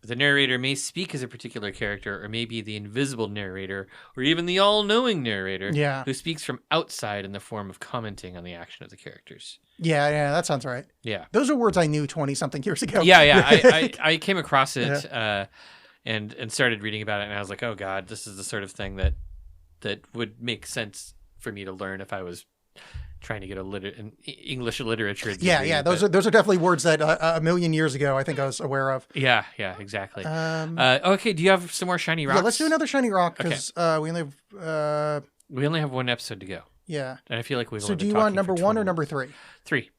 [SPEAKER 5] The narrator may speak as a particular character, or may be the invisible narrator, or even the all-knowing narrator who speaks from outside in the form of commenting on the action of the characters.
[SPEAKER 3] Yeah, that sounds right.
[SPEAKER 5] Yeah.
[SPEAKER 3] Those are words I knew 20-something years ago.
[SPEAKER 5] Yeah. I came across it and started reading about it, and I was like, oh, God, this is the sort of thing that would make sense for me to learn if I was trying to get an English literature degree.
[SPEAKER 3] Yeah. Those are definitely words that a million years ago I think I was aware of.
[SPEAKER 5] Yeah, exactly. Okay, do you have some more shiny rocks?
[SPEAKER 3] Yeah, let's do another shiny rock because we only have
[SPEAKER 5] one episode to go.
[SPEAKER 3] Yeah,
[SPEAKER 5] and I feel like we've.
[SPEAKER 3] So, do you want number 1 or number 3?
[SPEAKER 5] 3.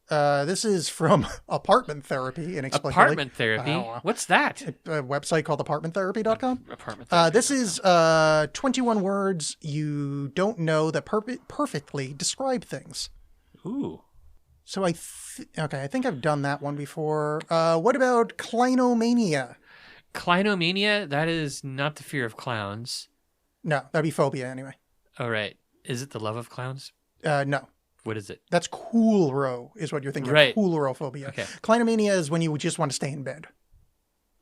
[SPEAKER 3] This is from Apartment Therapy inexplicably.
[SPEAKER 5] Apartment Therapy? What's that?
[SPEAKER 3] A website called apartmenttherapy.com.
[SPEAKER 5] Apartment Therapy.
[SPEAKER 3] This is 21 words you don't know that perfectly describe things.
[SPEAKER 5] Ooh.
[SPEAKER 3] So I think I've done that one before. What about clinomania?
[SPEAKER 5] Clinomania? That is not the fear of clowns.
[SPEAKER 3] No, that'd be phobia anyway.
[SPEAKER 5] Oh, right. Is it the love of clowns?
[SPEAKER 3] No.
[SPEAKER 5] What is it?
[SPEAKER 3] That's coolro is what you're thinking
[SPEAKER 5] right.
[SPEAKER 3] of. Coolrophobia.
[SPEAKER 5] Okay.
[SPEAKER 3] Clinomania is when you just want to stay in bed.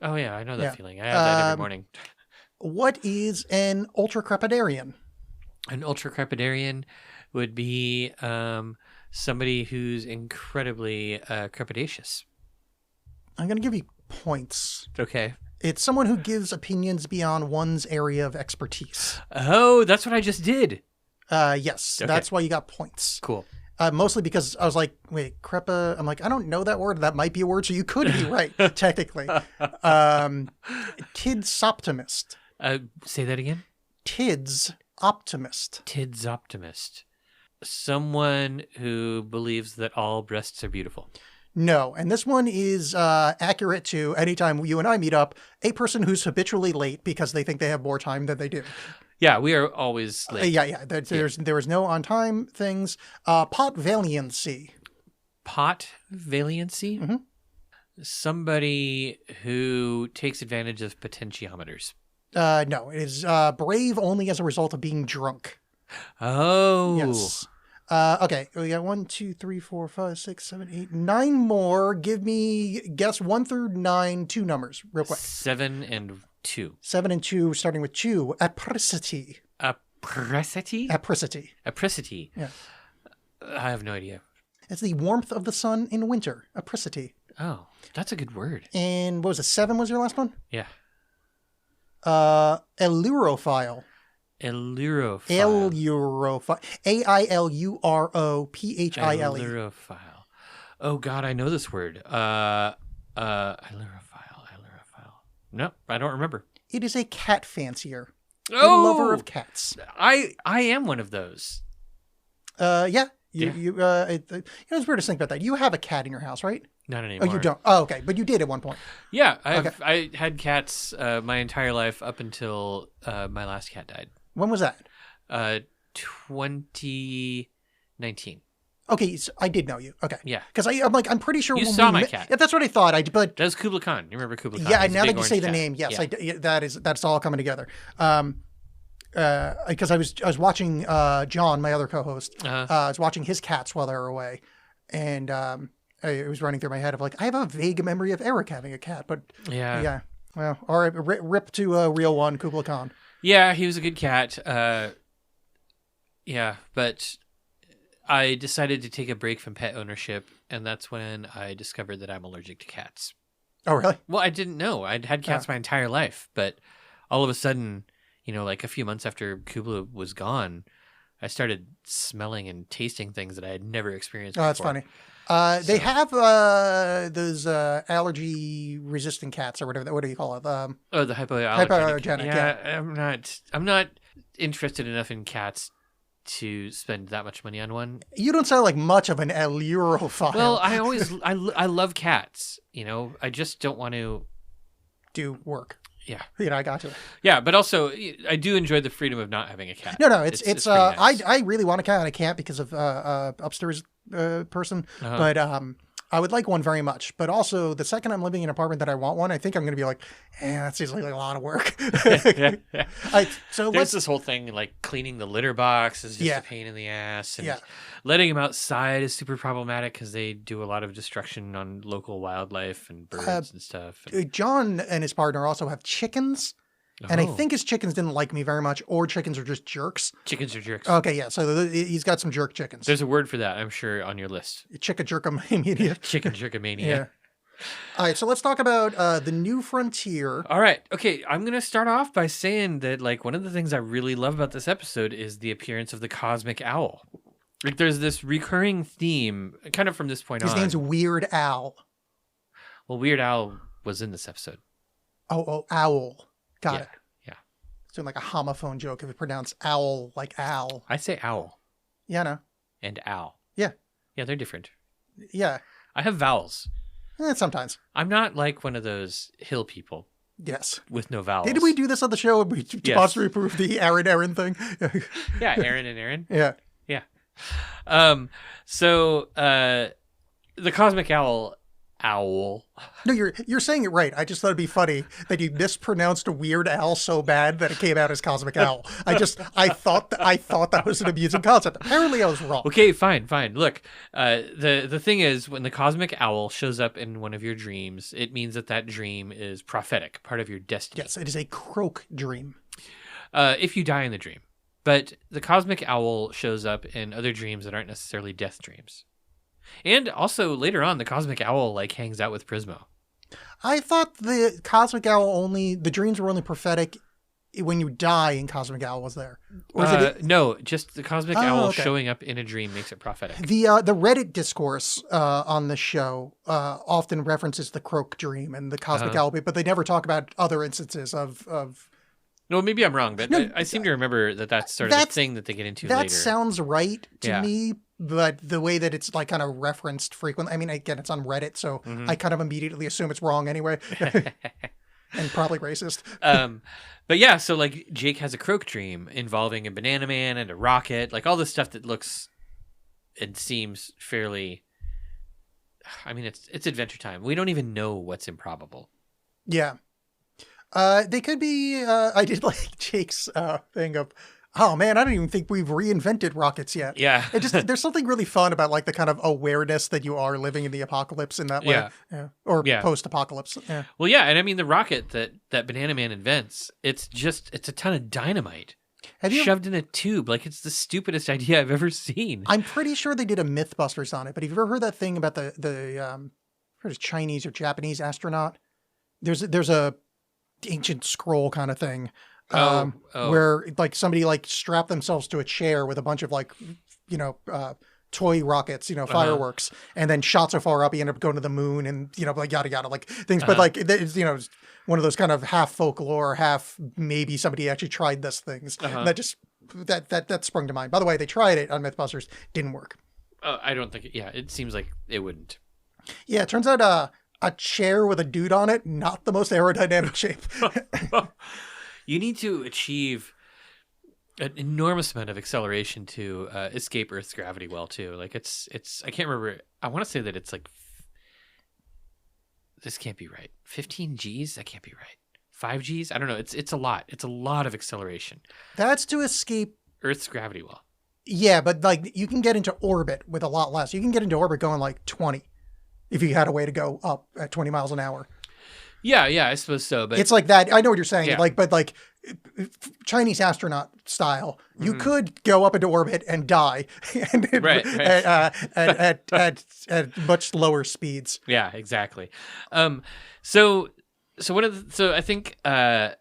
[SPEAKER 5] Oh, yeah. I know that feeling. I have that every morning.
[SPEAKER 3] What is an ultracrepidarian?
[SPEAKER 5] An ultracrepidarian would be somebody who's incredibly crepidarious.
[SPEAKER 3] I'm going to give you points.
[SPEAKER 5] Okay.
[SPEAKER 3] It's someone who gives opinions beyond one's area of expertise.
[SPEAKER 5] Oh, that's what I just did.
[SPEAKER 3] Yes,
[SPEAKER 5] okay.
[SPEAKER 3] That's why you got points.
[SPEAKER 5] Cool.
[SPEAKER 3] Mostly because I was like, wait, crepa. I'm like, I don't know that word. That might be a word, so you could be right, technically. Tids optimist.
[SPEAKER 5] Say that again?
[SPEAKER 3] Tids optimist.
[SPEAKER 5] Tids optimist. Someone who believes that all breasts are beautiful.
[SPEAKER 3] No, and this one is accurate to anytime you and I meet up, a person who's habitually late because they think they have more time than they do.
[SPEAKER 5] Yeah, we are always late.
[SPEAKER 3] Yeah. There is no on time things. Pot valiancy.
[SPEAKER 5] Pot valiancy?
[SPEAKER 3] Mm-hmm.
[SPEAKER 5] Somebody who takes advantage of potentiometers.
[SPEAKER 3] No, it is brave only as a result of being drunk.
[SPEAKER 5] Oh.
[SPEAKER 3] Yes. Okay, we got 1, 2, 3, 4, 5, 6, 7, 8, 9 more. Give me guess 1 through 9, 2 numbers, real quick.
[SPEAKER 5] 7 and 2.
[SPEAKER 3] 7 and 2, starting with 2. Apricity.
[SPEAKER 5] Apricity?
[SPEAKER 3] Apricity.
[SPEAKER 5] Apricity.
[SPEAKER 3] Yeah.
[SPEAKER 5] I have no idea.
[SPEAKER 3] It's the warmth of the sun in winter. Apricity.
[SPEAKER 5] Oh, that's a good word.
[SPEAKER 3] And what was it? 7 was your last one?
[SPEAKER 5] Yeah.
[SPEAKER 3] Allurophile.
[SPEAKER 5] Allurophile.
[SPEAKER 3] Allurophile. Ailurophile.
[SPEAKER 5] Allurophile. Oh God, I know this word. Allurophile. Nope, I don't remember.
[SPEAKER 3] It is a cat fancier.
[SPEAKER 5] Oh,
[SPEAKER 3] a lover of cats.
[SPEAKER 5] I am one of those.
[SPEAKER 3] Yeah. It's weird to think about that. You have a cat in your house, right?
[SPEAKER 5] Not anymore.
[SPEAKER 3] Oh, you don't. Oh, okay. But you did at one point.
[SPEAKER 5] Yeah, I had cats my entire life up until my last cat died.
[SPEAKER 3] When was that?
[SPEAKER 5] 2019.
[SPEAKER 3] Okay, so I did know you. Okay.
[SPEAKER 5] Yeah.
[SPEAKER 3] Because I'm pretty sure
[SPEAKER 5] you saw my cat.
[SPEAKER 3] Yeah, that's what I thought. But
[SPEAKER 5] that was Kubla Khan. You remember Kubla Khan?
[SPEAKER 3] Yeah, now that you say the name, yes,
[SPEAKER 5] yeah.
[SPEAKER 3] That's all coming together. Because I was watching John, my other co-host. I was watching his cats while they were away, and it was running through my head of like I have a vague memory of Eric having a cat, but yeah. Well, all right, rip to a real one, Kubla Khan.
[SPEAKER 5] Yeah, he was a good cat. Yeah, but I decided to take a break from pet ownership, and that's when I discovered that I'm allergic to cats.
[SPEAKER 3] Oh, really?
[SPEAKER 5] Well, I didn't know. I'd had cats my entire life, but all of a sudden, like a few months after Kubla was gone, I started smelling and tasting things that I had never experienced before.
[SPEAKER 3] Oh, that's funny. They have those allergy-resistant cats or whatever. What do you call it?
[SPEAKER 5] The hypoallergenic.
[SPEAKER 3] Hypoallergenic. Yeah.
[SPEAKER 5] I'm not interested enough in cats to spend that much money on one.
[SPEAKER 3] You don't sound like much of an allurophile.
[SPEAKER 5] Well, I love cats. I just don't want to
[SPEAKER 3] do work.
[SPEAKER 5] Yeah.
[SPEAKER 3] I got you.
[SPEAKER 5] Yeah, but also I do enjoy the freedom of not having a cat.
[SPEAKER 3] No, it's
[SPEAKER 5] pretty nice.
[SPEAKER 3] I really want a cat and I can't because of upstairs person.
[SPEAKER 5] Uh-huh.
[SPEAKER 3] But I would like one very much, but also the second I'm living in an apartment that I want one, I think I'm going to be like, that seems like a lot of work. So
[SPEAKER 5] There's this whole thing like cleaning the litter box is just
[SPEAKER 3] Yeah.
[SPEAKER 5] a pain in the ass, and
[SPEAKER 3] Yeah.
[SPEAKER 5] letting them outside is super problematic because they do a lot of destruction on local wildlife and birds and stuff.
[SPEAKER 3] John and his partner also have chickens. And I
[SPEAKER 5] Oh.
[SPEAKER 3] think his chickens didn't like me very much, or chickens are just jerks.
[SPEAKER 5] Chickens are jerks.
[SPEAKER 3] Okay, yeah. So he's got some jerk chickens.
[SPEAKER 5] There's a word for that, I'm sure, on your list.
[SPEAKER 3] Chicka jerkomania.
[SPEAKER 5] Chicken jerkomania.
[SPEAKER 3] Yeah. All right, so let's talk about the New Frontier.
[SPEAKER 5] All right. Okay. I'm going to start off by saying that, like, one of the things I really love about this episode is the appearance of the cosmic owl. Like, there's this recurring theme, kind of from this point
[SPEAKER 3] His
[SPEAKER 5] on.
[SPEAKER 3] name's Weird Al.
[SPEAKER 5] Well, Weird Al was in this episode.
[SPEAKER 3] Oh, Owl. Got
[SPEAKER 5] Yeah,
[SPEAKER 3] it.
[SPEAKER 5] yeah.
[SPEAKER 3] It's doing like a homophone joke if you pronounce owl like owl.
[SPEAKER 5] I say owl
[SPEAKER 3] Yeah, no.
[SPEAKER 5] and owl.
[SPEAKER 3] Yeah.
[SPEAKER 5] Yeah, they're different.
[SPEAKER 3] Yeah.
[SPEAKER 5] I have vowels.
[SPEAKER 3] Sometimes.
[SPEAKER 5] I'm not like one of those hill people
[SPEAKER 3] Yes.
[SPEAKER 5] with no vowels.
[SPEAKER 3] Did we do this on the show? We
[SPEAKER 5] Yes.
[SPEAKER 3] to approve the Aaron thing.
[SPEAKER 5] Yeah, Aaron and Aaron.
[SPEAKER 3] Yeah.
[SPEAKER 5] Yeah. So the cosmic owl.
[SPEAKER 3] No, you're saying it right. I just thought it'd be funny that you mispronounced Weird Al so bad that it came out as Cosmic Owl. I thought that was an amusing concept. Apparently, I was wrong.
[SPEAKER 5] Okay, fine. Look, the thing is, when the cosmic owl shows up in one of your dreams, it means that dream is prophetic, part of your destiny.
[SPEAKER 3] Yes, it is a croak dream.
[SPEAKER 5] If you die in the dream. But the cosmic owl shows up in other dreams that aren't necessarily death dreams. And also later on, the cosmic owl like hangs out with Prismo.
[SPEAKER 3] I thought the Cosmic Owl the dreams were only prophetic when you die and Cosmic Owl was there. Or is it
[SPEAKER 5] No, just the cosmic
[SPEAKER 3] Oh,
[SPEAKER 5] owl
[SPEAKER 3] okay.
[SPEAKER 5] showing up in a dream makes it prophetic.
[SPEAKER 3] the Reddit discourse on the show often references the croak dream and the Cosmic Owl, but they never talk about other instances of
[SPEAKER 5] No, maybe I'm wrong, but
[SPEAKER 3] No,
[SPEAKER 5] I seem to remember that's sort of the thing that they get into
[SPEAKER 3] that
[SPEAKER 5] later.
[SPEAKER 3] sounds right to
[SPEAKER 5] Yeah.
[SPEAKER 3] me, but the way that it's like kind of referenced frequently, I mean, again, it's on Reddit, so
[SPEAKER 5] Mm-hmm.
[SPEAKER 3] I kind of immediately assume it's wrong anyway. And probably racist.
[SPEAKER 5] But yeah, so like Jake has a croak dream involving a banana man and a rocket, like all this stuff that looks and seems fairly. I mean, it's Adventure Time. We don't even know what's improbable.
[SPEAKER 3] Yeah. They could be, I did like Jake's thing of, oh man, I don't even think we've reinvented rockets yet.
[SPEAKER 5] Yeah.
[SPEAKER 3] There's something really fun about like the kind of awareness that you are living in the apocalypse in that way.
[SPEAKER 5] Yeah.
[SPEAKER 3] Or
[SPEAKER 5] Yeah.
[SPEAKER 3] post-apocalypse. Yeah.
[SPEAKER 5] Well, yeah, and I mean the rocket that Banana Man invents, it's a ton of dynamite
[SPEAKER 3] Have you
[SPEAKER 5] shoved in a tube. Like it's the stupidest idea I've ever seen.
[SPEAKER 3] I'm pretty sure they did a Mythbusters on it, but have you ever heard that thing about the Chinese or Japanese astronaut? There's a ancient scroll kind of thing.
[SPEAKER 5] Oh.
[SPEAKER 3] Where like somebody like strapped themselves to a chair with a bunch of like, toy rockets, fireworks, and then shot so far up he ended up going to the moon and, like yada yada, like things. But like, it's, one of those kind of half folklore, half maybe somebody actually tried this things. That just, that sprung to mind. By the way, they tried it on Mythbusters. Didn't work.
[SPEAKER 5] I don't think. It seems like it wouldn't.
[SPEAKER 3] Yeah, it turns out a chair with a dude on it, not the most aerodynamic shape.
[SPEAKER 5] You need to achieve an enormous amount of acceleration to escape Earth's gravity well too. Like it's I can't remember. I want to say that it's like this can't be right. 15 Gs? That can't be right. 5 Gs? I don't know. It's a lot. It's a lot of acceleration.
[SPEAKER 3] That's to escape.
[SPEAKER 5] Earth's gravity well.
[SPEAKER 3] Yeah, but like you can get into orbit with a lot less. You can get into orbit going like 20 if you had a way to go up at 20 miles an hour.
[SPEAKER 5] Yeah, I suppose so. But
[SPEAKER 3] It's like that. I know what you're saying.
[SPEAKER 5] Yeah.
[SPEAKER 3] But Chinese astronaut style, you could go up into orbit and die, and
[SPEAKER 5] Right.
[SPEAKER 3] at much lower speeds.
[SPEAKER 5] yeah, exactly. So I think the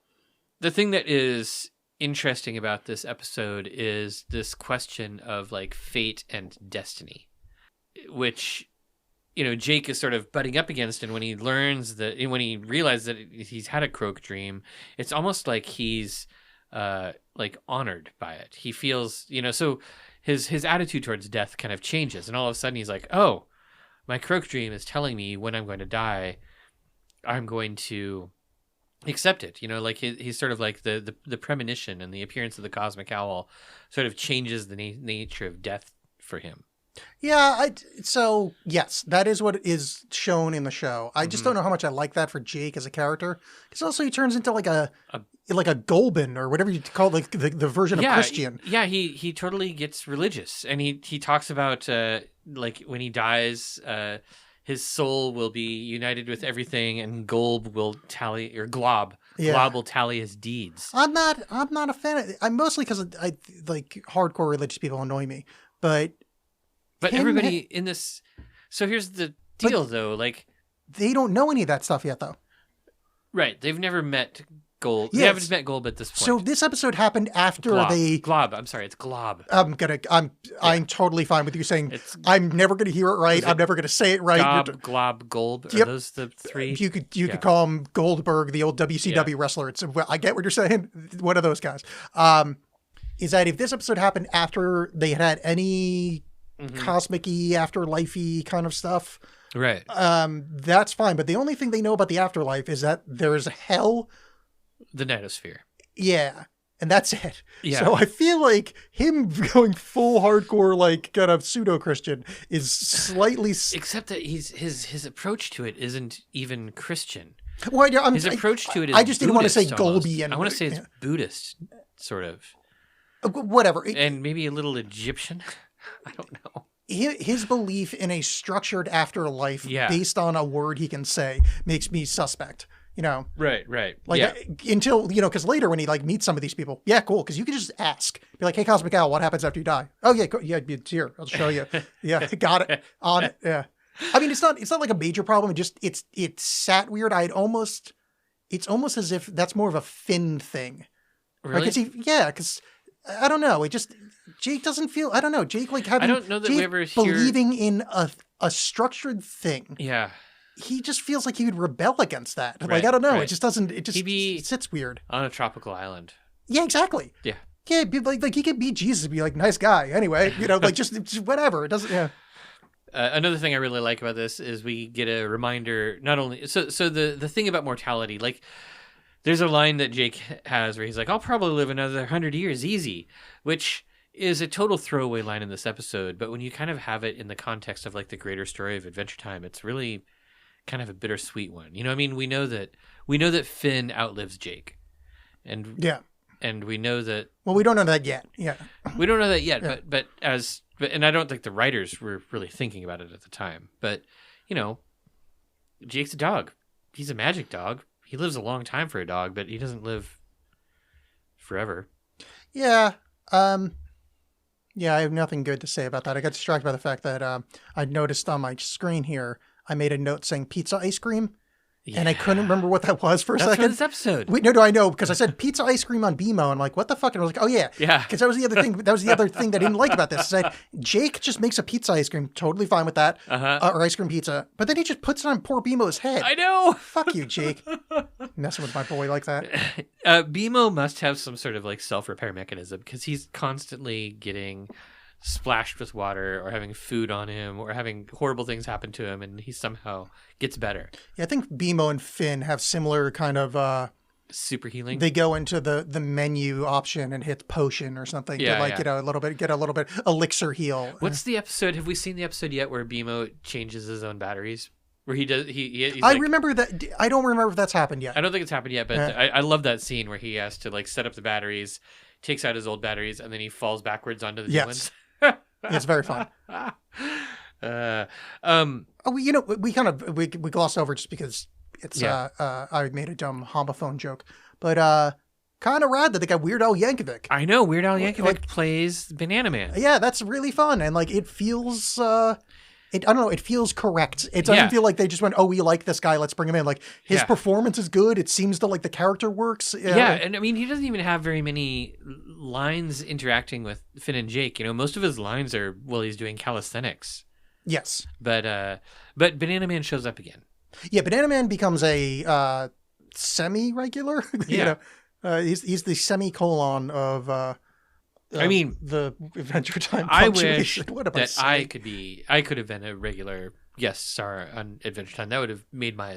[SPEAKER 5] thing that is interesting about this episode is this question of like fate and destiny, which Jake is sort of butting up against, and when he realizes that he's had a croak dream, it's almost like he's like honored by it. He feels, so his attitude towards death kind of changes, and all of a sudden he's like, oh, my croak dream is telling me when I'm going to die, I'm going to accept it. Like he's sort of like the premonition and the appearance of the cosmic owl sort of changes the nature of death for him.
[SPEAKER 3] Yeah, so yes, that is what is shown in the show. I just don't know how much I like that for Jake as a character. Because also he turns into like a golem or whatever you call like the version of Christian.
[SPEAKER 5] Yeah, he totally gets religious, and he talks about like when he dies, his soul will be united with everything, and Glob will tally Glob will tally his deeds.
[SPEAKER 3] I'm not a fan of. I'm mostly because I like hardcore religious people annoy me, but
[SPEAKER 5] everybody in this. So here's the deal, though. Like
[SPEAKER 3] they don't know any of that stuff yet, though.
[SPEAKER 5] Right, they've never met Golb.
[SPEAKER 3] Yes.
[SPEAKER 5] They haven't met Golb at this point.
[SPEAKER 3] So this episode happened after
[SPEAKER 5] Glob. I'm sorry, it's Glob.
[SPEAKER 3] I'm totally fine with you saying I'm never gonna hear it right. I'm never gonna say it right.
[SPEAKER 5] Glob, Golb.
[SPEAKER 3] Yep.
[SPEAKER 5] Are those the three?
[SPEAKER 3] You could call him Goldberg, the old WCW wrestler. I get what you're saying. One of those guys. Is that if this episode happened after they had any cosmic-y, afterlife-y kind of stuff,
[SPEAKER 5] right?
[SPEAKER 3] That's fine. But the only thing they know about the afterlife is that there's hell.
[SPEAKER 5] The Nightosphere.
[SPEAKER 3] Yeah. And that's it.
[SPEAKER 5] Yeah.
[SPEAKER 3] So I feel like him going full hardcore, like kind of pseudo-Christian is slightly...
[SPEAKER 5] Except that his approach to it isn't even Christian.
[SPEAKER 3] Well,
[SPEAKER 5] his approach to it is
[SPEAKER 3] I just didn't want to say
[SPEAKER 5] almost.
[SPEAKER 3] Golby. And
[SPEAKER 5] I want to say it's Buddhist, sort of.
[SPEAKER 3] Whatever.
[SPEAKER 5] And maybe a little Egyptian. I don't know.
[SPEAKER 3] His belief in a structured afterlife based on a word he can say makes me suspect. You know,
[SPEAKER 5] right.
[SPEAKER 3] Like until because later when he like meets some of these people, cool, because you can just ask, be like, "Hey, Cosmic Owl, what happens after you die?" Oh it's here. I'll show you. Yeah, got it on it. Yeah, I mean, it's not like a major problem. It sat weird. It's almost as if that's more of a Finn thing.
[SPEAKER 5] Really?
[SPEAKER 3] Because I don't know. Jake doesn't feel. I don't know. Jake like having.
[SPEAKER 5] I don't know that
[SPEAKER 3] Jake
[SPEAKER 5] we ever hear
[SPEAKER 3] believing in a structured thing.
[SPEAKER 5] Yeah.
[SPEAKER 3] He just feels like he would rebel against that.
[SPEAKER 5] Right,
[SPEAKER 3] Like, I don't know.
[SPEAKER 5] right.
[SPEAKER 3] It just doesn't, it
[SPEAKER 5] He'd
[SPEAKER 3] sits weird.
[SPEAKER 5] On a tropical island.
[SPEAKER 3] Yeah, exactly.
[SPEAKER 5] Yeah.
[SPEAKER 3] Yeah, like he could be Jesus and be like, nice guy. Anyway, like just whatever. It doesn't, yeah.
[SPEAKER 5] Another thing I really like about this is we get a reminder, not only, so the thing about mortality, like there's a line that Jake has where he's like, I'll probably live another 100 years easy, which is a total throwaway line in this episode. But when you kind of have it in the context of like the greater story of Adventure Time, it's really kind of a bittersweet one. You know what I mean? We know that Finn outlives Jake. And we know that...
[SPEAKER 3] Well, we don't know that yet. Yeah.
[SPEAKER 5] We don't know that yet, but and I don't think the writers were really thinking about it at the time. But, Jake's a dog. He's a magic dog. He lives a long time for a dog, but he doesn't live forever.
[SPEAKER 3] Yeah. I have nothing good to say about that. I got distracted by the fact that I noticed on my screen here, I made a note saying pizza ice cream, and I couldn't remember what that was for a second.
[SPEAKER 5] That's for this episode.
[SPEAKER 3] Wait, no, I know, because I said pizza ice cream on BMO, and I'm like, what the fuck? And I was like, oh, yeah.
[SPEAKER 5] Yeah.
[SPEAKER 3] Because that was the other thing. That was the other thing that I didn't like about this. I said, Jake just makes a pizza ice cream. Totally fine with that. Or ice cream pizza. But then he just puts it on poor BMO's head.
[SPEAKER 5] I know.
[SPEAKER 3] Fuck you, Jake. Messing with my boy like that.
[SPEAKER 5] BMO must have some sort of like self-repair mechanism, because he's constantly getting splashed with water or having food on him or having horrible things happen to him, and he somehow gets better.
[SPEAKER 3] Yeah, I think BMO and Finn have similar kind of
[SPEAKER 5] super healing.
[SPEAKER 3] They go into the menu option and hit potion or something to get a little bit elixir heal.
[SPEAKER 5] What's the episode? Have we seen the episode yet where BMO changes his own batteries? Where he does he's
[SPEAKER 3] remember that. I don't remember if that's happened yet.
[SPEAKER 5] I don't think it's happened yet, but I love that scene where he has to like set up the batteries, takes out his old batteries, and then he falls backwards onto the new ones.
[SPEAKER 3] It's very fun. We glossed over just because it's I made a dumb homophone joke, but kind of rad that they got Weird Al Yankovic.
[SPEAKER 5] I know Weird Al Yankovic plays Banana Man.
[SPEAKER 3] Yeah, that's really fun, and like it feels. I don't know. It feels correct. It doesn't feel like they just went, "Oh, we like this guy. Let's bring him in." Like his performance is good. It seems to like the character works.
[SPEAKER 5] And I mean, he doesn't even have very many lines interacting with Finn and Jake. Most of his lines are while he's doing calisthenics.
[SPEAKER 3] Yes,
[SPEAKER 5] but Banana Man shows up again.
[SPEAKER 3] Yeah, Banana Man becomes a semi-regular. He's the semicolon of.
[SPEAKER 5] The
[SPEAKER 3] Adventure Time.
[SPEAKER 5] I wish that I could have been a regular guest star on Adventure Time. That would have made my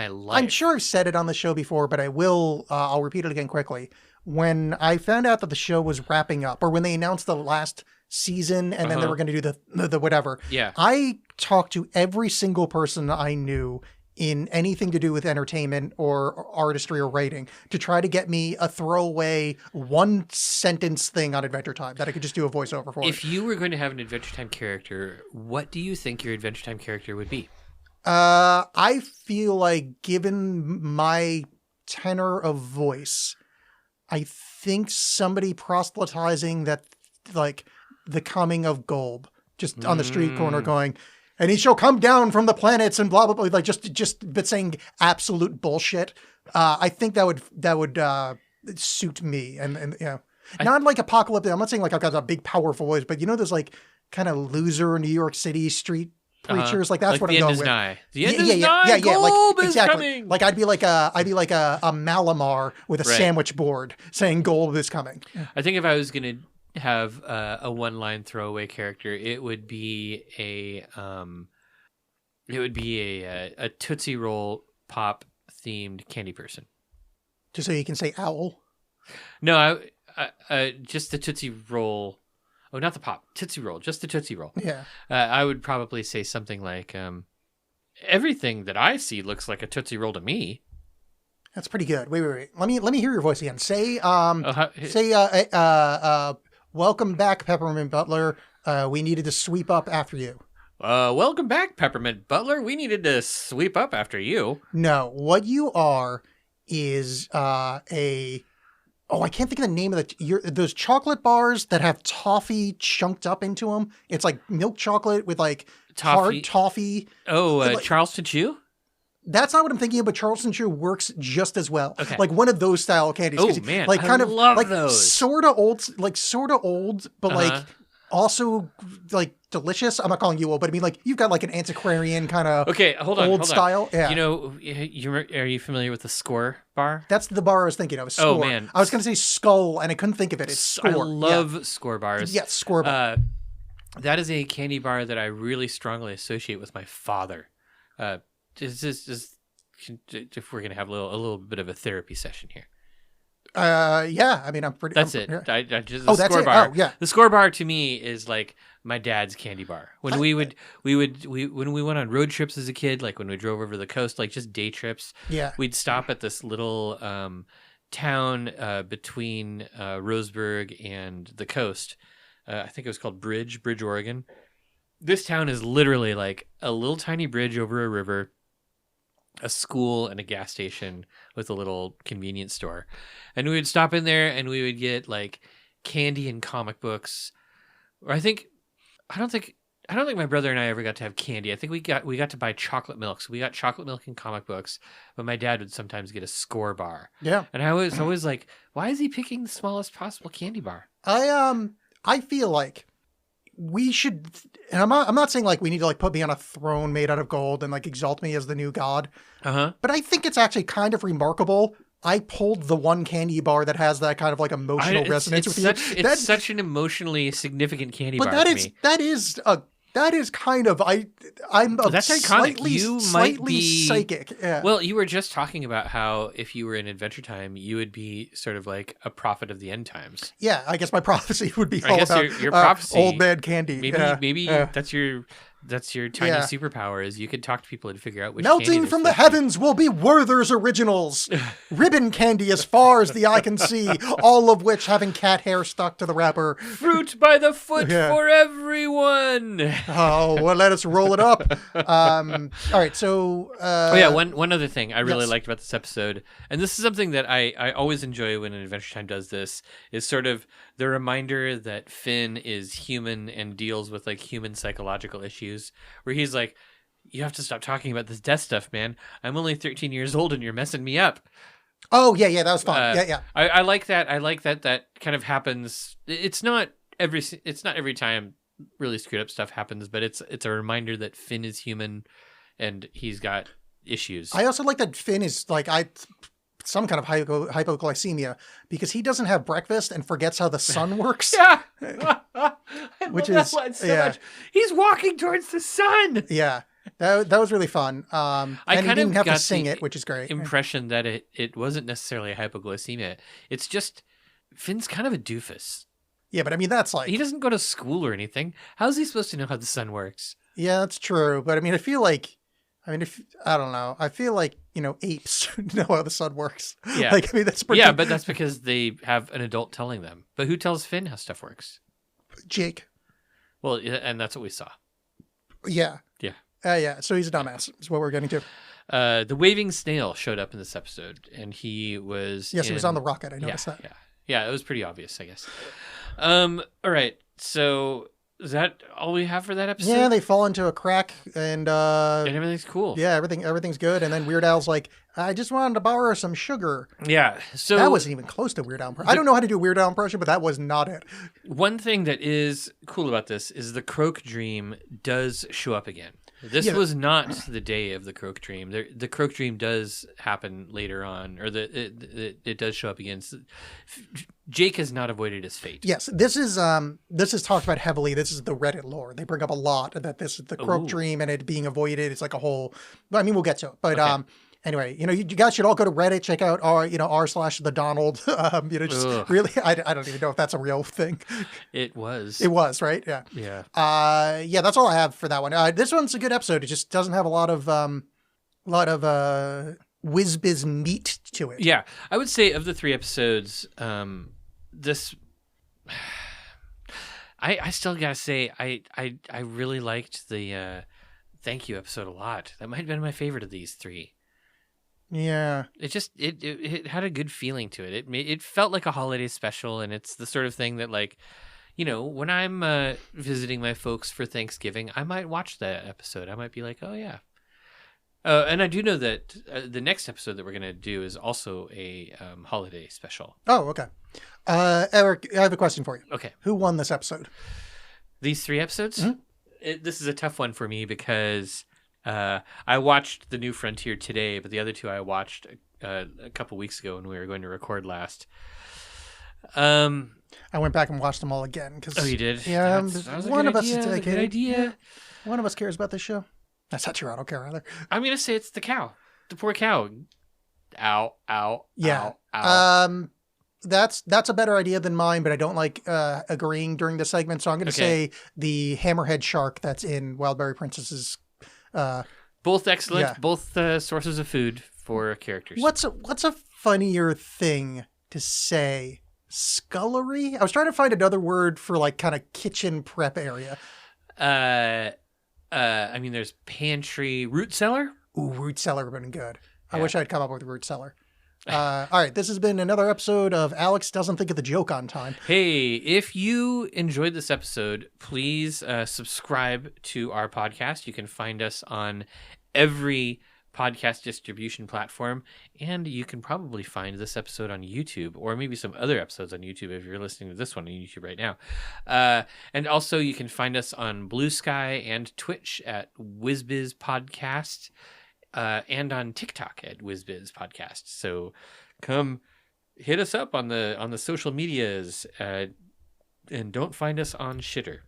[SPEAKER 5] life.
[SPEAKER 3] I'm sure I've said it on the show before, but I will. I'll repeat it again quickly. When I found out that the show was wrapping up, or when they announced the last season, and then they
[SPEAKER 5] Uh-huh.
[SPEAKER 3] were going to do the whatever.
[SPEAKER 5] Yeah.
[SPEAKER 3] I talked to every single person I knew in anything to do with entertainment or artistry or writing to try to get me a throwaway one sentence thing on Adventure Time that I could just do a voiceover for.
[SPEAKER 5] If you were going to have an Adventure Time character, what do you think your Adventure Time character would be?
[SPEAKER 3] I feel like, given my tenor of voice, I think somebody proselytizing that, like, the coming of Golb, just on the street corner going, and he shall come down from the planets and blah blah blah, like but saying absolute bullshit. I think that would suit me, and you know, not like apocalyptic. I'm not saying like I've got a big powerful voice, but you know, there's like kind of loser New York City street preachers, like that's
[SPEAKER 5] like
[SPEAKER 3] what
[SPEAKER 5] the
[SPEAKER 3] I'm
[SPEAKER 5] end
[SPEAKER 3] going
[SPEAKER 5] is
[SPEAKER 3] with.
[SPEAKER 5] nigh. The end is
[SPEAKER 3] yeah,
[SPEAKER 5] nigh. Golb
[SPEAKER 3] like
[SPEAKER 5] is
[SPEAKER 3] exactly.
[SPEAKER 5] coming.
[SPEAKER 3] Like I'd be like a Malamar with a
[SPEAKER 5] Right.
[SPEAKER 3] sandwich board saying Golb is coming.
[SPEAKER 5] I think if I was going to have a one-line throwaway character, it would be a Tootsie Roll Pop themed candy person.
[SPEAKER 3] Just so you can say owl.
[SPEAKER 5] No, I just the Tootsie Roll. Oh, not the pop. Tootsie Roll. Just the Tootsie Roll.
[SPEAKER 3] Yeah.
[SPEAKER 5] I would probably say something like, everything that I see looks like a Tootsie Roll to me.
[SPEAKER 3] That's pretty good. Wait. Let me hear your voice again. Say welcome back, Peppermint Butler. We needed to sweep up after you.
[SPEAKER 5] Welcome back, Peppermint Butler. We needed to sweep up after you.
[SPEAKER 3] No, what you are is I can't think of the name of those chocolate bars that have toffee chunked up into them. It's like milk chocolate with like hard toffee.
[SPEAKER 5] Oh,
[SPEAKER 3] Like-
[SPEAKER 5] Charleston Chew?
[SPEAKER 3] That's not what I'm thinking of, but Charleston Chew works just as well.
[SPEAKER 5] Okay.
[SPEAKER 3] Like one of those style candies.
[SPEAKER 5] Oh,
[SPEAKER 3] 'Cause
[SPEAKER 5] man,
[SPEAKER 3] like
[SPEAKER 5] I
[SPEAKER 3] kind of
[SPEAKER 5] love
[SPEAKER 3] like
[SPEAKER 5] those.
[SPEAKER 3] sort of old, but
[SPEAKER 5] Uh-huh.
[SPEAKER 3] like also like delicious. I'm not calling you old, but I mean like you've got like an antiquarian kind of
[SPEAKER 5] Okay, hold on.
[SPEAKER 3] old
[SPEAKER 5] hold on.
[SPEAKER 3] style. Yeah.
[SPEAKER 5] You know, are you familiar with the Score bar?
[SPEAKER 3] That's the bar I was thinking of. Score.
[SPEAKER 5] Oh, man.
[SPEAKER 3] I was going to say skull, and I couldn't think of it. It's score.
[SPEAKER 5] I love Score bars.
[SPEAKER 3] Yeah, score bar.
[SPEAKER 5] That is a candy bar that I really strongly associate with my father. Just if we're gonna have a little bit of a therapy session here.
[SPEAKER 3] Yeah. I mean, I'm pretty.
[SPEAKER 5] That's
[SPEAKER 3] I'm,
[SPEAKER 5] it.
[SPEAKER 3] yeah.
[SPEAKER 5] I just
[SPEAKER 3] Oh,
[SPEAKER 5] the
[SPEAKER 3] that's
[SPEAKER 5] Score
[SPEAKER 3] it?
[SPEAKER 5] bar.
[SPEAKER 3] Oh, yeah.
[SPEAKER 5] The Score bar to me is like my dad's candy bar. When we went on road trips as a kid, like when we drove over the coast, like just day trips.
[SPEAKER 3] Yeah.
[SPEAKER 5] We'd stop at this little town between Roseburg and the coast. I think it was called Bridge, Oregon. This town is literally like a little tiny bridge over a river, a school, and a gas station with a little convenience store. And we would stop in there and we would get like candy and comic books. Or I don't think my brother and I ever got to have candy. I think we got to buy chocolate milk. So we got chocolate milk and comic books, but my dad would sometimes get a Score bar.
[SPEAKER 3] Yeah.
[SPEAKER 5] And I was always like, why is he picking the smallest possible candy bar?
[SPEAKER 3] I feel like we should, and I'm not saying like we need to like put me on a throne made out of gold and like exalt me as the new god,
[SPEAKER 5] Uh-huh.
[SPEAKER 3] but I think it's actually kind of remarkable. I pulled the one candy bar that has that kind of like emotional resonance with you.
[SPEAKER 5] It's such an emotionally significant candy bar
[SPEAKER 3] But
[SPEAKER 5] to me.
[SPEAKER 3] that is kind of I'm a
[SPEAKER 5] That's iconic.
[SPEAKER 3] slightly,
[SPEAKER 5] You might
[SPEAKER 3] slightly
[SPEAKER 5] be
[SPEAKER 3] psychic. Yeah.
[SPEAKER 5] Well, you were just talking about how if you were in Adventure Time, you would be sort of like a prophet of the end times.
[SPEAKER 3] Yeah, I guess my prophecy would be
[SPEAKER 5] I
[SPEAKER 3] all
[SPEAKER 5] guess
[SPEAKER 3] about
[SPEAKER 5] your prophecy-
[SPEAKER 3] old man candy.
[SPEAKER 5] Maybe that's your tiny
[SPEAKER 3] Yeah.
[SPEAKER 5] superpower is you could talk to people and figure out which
[SPEAKER 3] Melting
[SPEAKER 5] candy
[SPEAKER 3] from
[SPEAKER 5] they're
[SPEAKER 3] the
[SPEAKER 5] supposed to
[SPEAKER 3] heavens will be Werther's originals. Ribbon candy as far as the eye can see, all of which having cat hair stuck to the wrapper.
[SPEAKER 5] be. Fruit by the foot
[SPEAKER 3] Yeah.
[SPEAKER 5] for everyone.
[SPEAKER 3] Oh, well, let us roll it up. All right, so...
[SPEAKER 5] Oh yeah, one other thing I really
[SPEAKER 3] yes.
[SPEAKER 5] liked about this episode, and this is something that I always enjoy when an Adventure Time does this, is sort of the reminder that Finn is human and deals with like human psychological issues, where he's like, you have to stop talking about this death stuff, man. I'm only 13 years old and you're messing me up.
[SPEAKER 3] Oh, yeah, that was fun. Yeah.
[SPEAKER 5] I like that. I like that kind of happens. It's not every time really screwed up stuff happens, but it's a reminder that Finn is human and he's got issues.
[SPEAKER 3] I also like that Finn is like some kind of hypoglycemia because he doesn't have breakfast and forgets how the sun works.
[SPEAKER 5] Yeah.
[SPEAKER 3] Which
[SPEAKER 5] love that
[SPEAKER 3] is-
[SPEAKER 5] line so
[SPEAKER 3] yeah.
[SPEAKER 5] much. He's walking towards the sun.
[SPEAKER 3] Yeah. That was really fun. And he
[SPEAKER 5] kind
[SPEAKER 3] didn't
[SPEAKER 5] of
[SPEAKER 3] have to
[SPEAKER 5] got
[SPEAKER 3] sing
[SPEAKER 5] the
[SPEAKER 3] it, which is great.
[SPEAKER 5] Impression that it wasn't necessarily a hypoglycemia. It's just Finn's kind of a doofus.
[SPEAKER 3] Yeah, but I mean, that's like,
[SPEAKER 5] He doesn't go to school or anything. How's he supposed to know how the sun works?
[SPEAKER 3] yeah, that's true. But I mean, I feel like, I don't know. I feel like, apes know how the sun works.
[SPEAKER 5] Yeah.
[SPEAKER 3] Like, I mean, that's pretty.
[SPEAKER 5] Yeah, but that's because they have an adult telling them. But who tells Finn how stuff works?
[SPEAKER 3] Jake.
[SPEAKER 5] Well, and that's what we saw.
[SPEAKER 3] Yeah.
[SPEAKER 5] Yeah.
[SPEAKER 3] Yeah. So he's a dumbass, is what we're getting to.
[SPEAKER 5] The waving snail showed up in this episode, and he was
[SPEAKER 3] Yes, he was on the rocket. I
[SPEAKER 5] Yeah,
[SPEAKER 3] noticed that.
[SPEAKER 5] yeah. It was pretty obvious, I guess. All right. So is that all we have for that episode?
[SPEAKER 3] Yeah, they fall into a crack, and
[SPEAKER 5] and everything's cool.
[SPEAKER 3] yeah, everything's good. And then Weird Al's like, I just wanted to borrow some sugar.
[SPEAKER 5] Yeah. So
[SPEAKER 3] That wasn't even close to Weird Al impression. I don't know how to do a Weird Al impression, but that was not it.
[SPEAKER 5] one thing that is cool about this is the Croak dream does show up again. This
[SPEAKER 3] Yeah.
[SPEAKER 5] was not the day of the Croak dream. The Croak dream does happen later on, or it does show up again. So, Jake has not avoided his fate.
[SPEAKER 3] Yes, this is talked about heavily. This is the Reddit lore. They bring up a lot that this is the Croak
[SPEAKER 5] Ooh.
[SPEAKER 3] dream and it being avoided. It's like a whole. I mean, we'll get to it, but anyway, you guys should all go to Reddit, check out r/the Donald. Just
[SPEAKER 5] Ugh.
[SPEAKER 3] really, I don't even know if that's a real thing.
[SPEAKER 5] It was.
[SPEAKER 3] It was, right? Yeah.
[SPEAKER 5] Yeah.
[SPEAKER 3] Yeah, that's all I have for that one. This one's a good episode. It just doesn't have a lot of whiz-biz meat to it.
[SPEAKER 5] Yeah, I would say of the 3 episodes, this I still gotta say I really liked the thank you episode a lot. That might have been my favorite of these 3.
[SPEAKER 3] Yeah.
[SPEAKER 5] It just it had a good feeling to it. It felt like a holiday special, and it's the sort of thing that, like, when I'm visiting my folks for Thanksgiving, I might watch that episode. I might be like, oh yeah. And I do know that the next episode that we're going to do is also a holiday special.
[SPEAKER 3] Oh, okay. Eric, I have a question for you.
[SPEAKER 5] Okay.
[SPEAKER 3] Who won this episode?
[SPEAKER 5] These 3 episodes?
[SPEAKER 3] Mm-hmm.
[SPEAKER 5] This is a tough one for me because I watched The New Frontier today, but the other 2 I watched a couple weeks ago when we were going to record last.
[SPEAKER 3] I went back and watched them all again.
[SPEAKER 5] Oh, you did?
[SPEAKER 3] Yeah.
[SPEAKER 5] That was a
[SPEAKER 3] One
[SPEAKER 5] good
[SPEAKER 3] of us
[SPEAKER 5] idea,
[SPEAKER 3] is
[SPEAKER 5] a good
[SPEAKER 3] dedicated.
[SPEAKER 5] idea.
[SPEAKER 3] One of us cares about this show. That's not true. I don't care either.
[SPEAKER 5] I'm going to say it's the cow. The poor cow. Ow, ow,
[SPEAKER 3] Yeah.
[SPEAKER 5] ow, ow.
[SPEAKER 3] That's a better idea than mine, but I don't like agreeing during the segment. So I'm going to
[SPEAKER 5] Okay.
[SPEAKER 3] say the hammerhead shark that's in Wildberry Princess's.
[SPEAKER 5] Both excellent.
[SPEAKER 3] yeah.
[SPEAKER 5] Both sources of food for characters.
[SPEAKER 3] What's a funnier thing to say? Scullery? I was trying to find another word for like kind of kitchen prep area.
[SPEAKER 5] I mean, there's pantry, root cellar.
[SPEAKER 3] Ooh, root cellar would have been good. I
[SPEAKER 5] Yeah.
[SPEAKER 3] wish I'd come up with root cellar. All right, this has been another episode of Alex Doesn't Think of the Joke on Time.
[SPEAKER 5] Hey, if you enjoyed this episode, please subscribe to our podcast. You can find us on every podcast distribution platform, and you can probably find this episode on YouTube, or maybe some other episodes on YouTube if you're listening to this one on YouTube right now. And also, you can find us on Blue Sky and Twitch at WizBiz Podcast. And on TikTok at WizBiz Podcast. So come hit us up on the social medias, and don't find us on Shitter.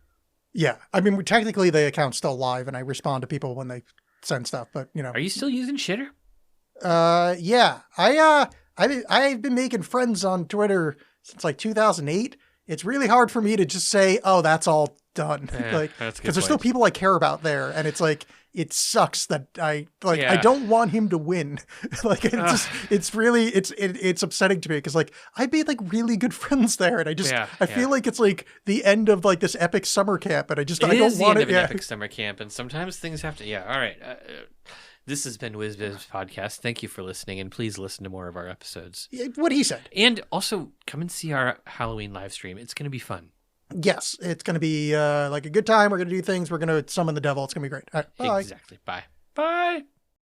[SPEAKER 3] Yeah, I mean, technically the account's still live, and I respond to people when they send stuff. But
[SPEAKER 5] Are you still using Shitter?
[SPEAKER 3] yeah, I've been making friends on Twitter since like 2008. It's really hard for me to just say, "Oh, that's all done," like
[SPEAKER 5] that's a good
[SPEAKER 3] because there's still
[SPEAKER 5] point.
[SPEAKER 3] people I care about there, and it's like it sucks that I
[SPEAKER 5] Yeah.
[SPEAKER 3] don't want him to win. Like it's really it's upsetting to me because like I made like really good friends there, and I feel like it's like the end of like this epic summer camp, and I
[SPEAKER 5] It
[SPEAKER 3] don't
[SPEAKER 5] is the
[SPEAKER 3] want
[SPEAKER 5] end
[SPEAKER 3] it.
[SPEAKER 5] of an
[SPEAKER 3] Yeah.
[SPEAKER 5] epic summer camp, and sometimes things have to. Yeah, all right. This has been WizBiz Podcast. Thank you for listening, and please listen to more of our episodes.
[SPEAKER 3] What he said.
[SPEAKER 5] And also, come and see our Halloween live stream. It's going to be fun.
[SPEAKER 3] Yes, it's going to be like a good time. We're going to do things. We're going to summon the devil. It's going to be great. All right, bye.
[SPEAKER 5] Exactly. Bye. Bye.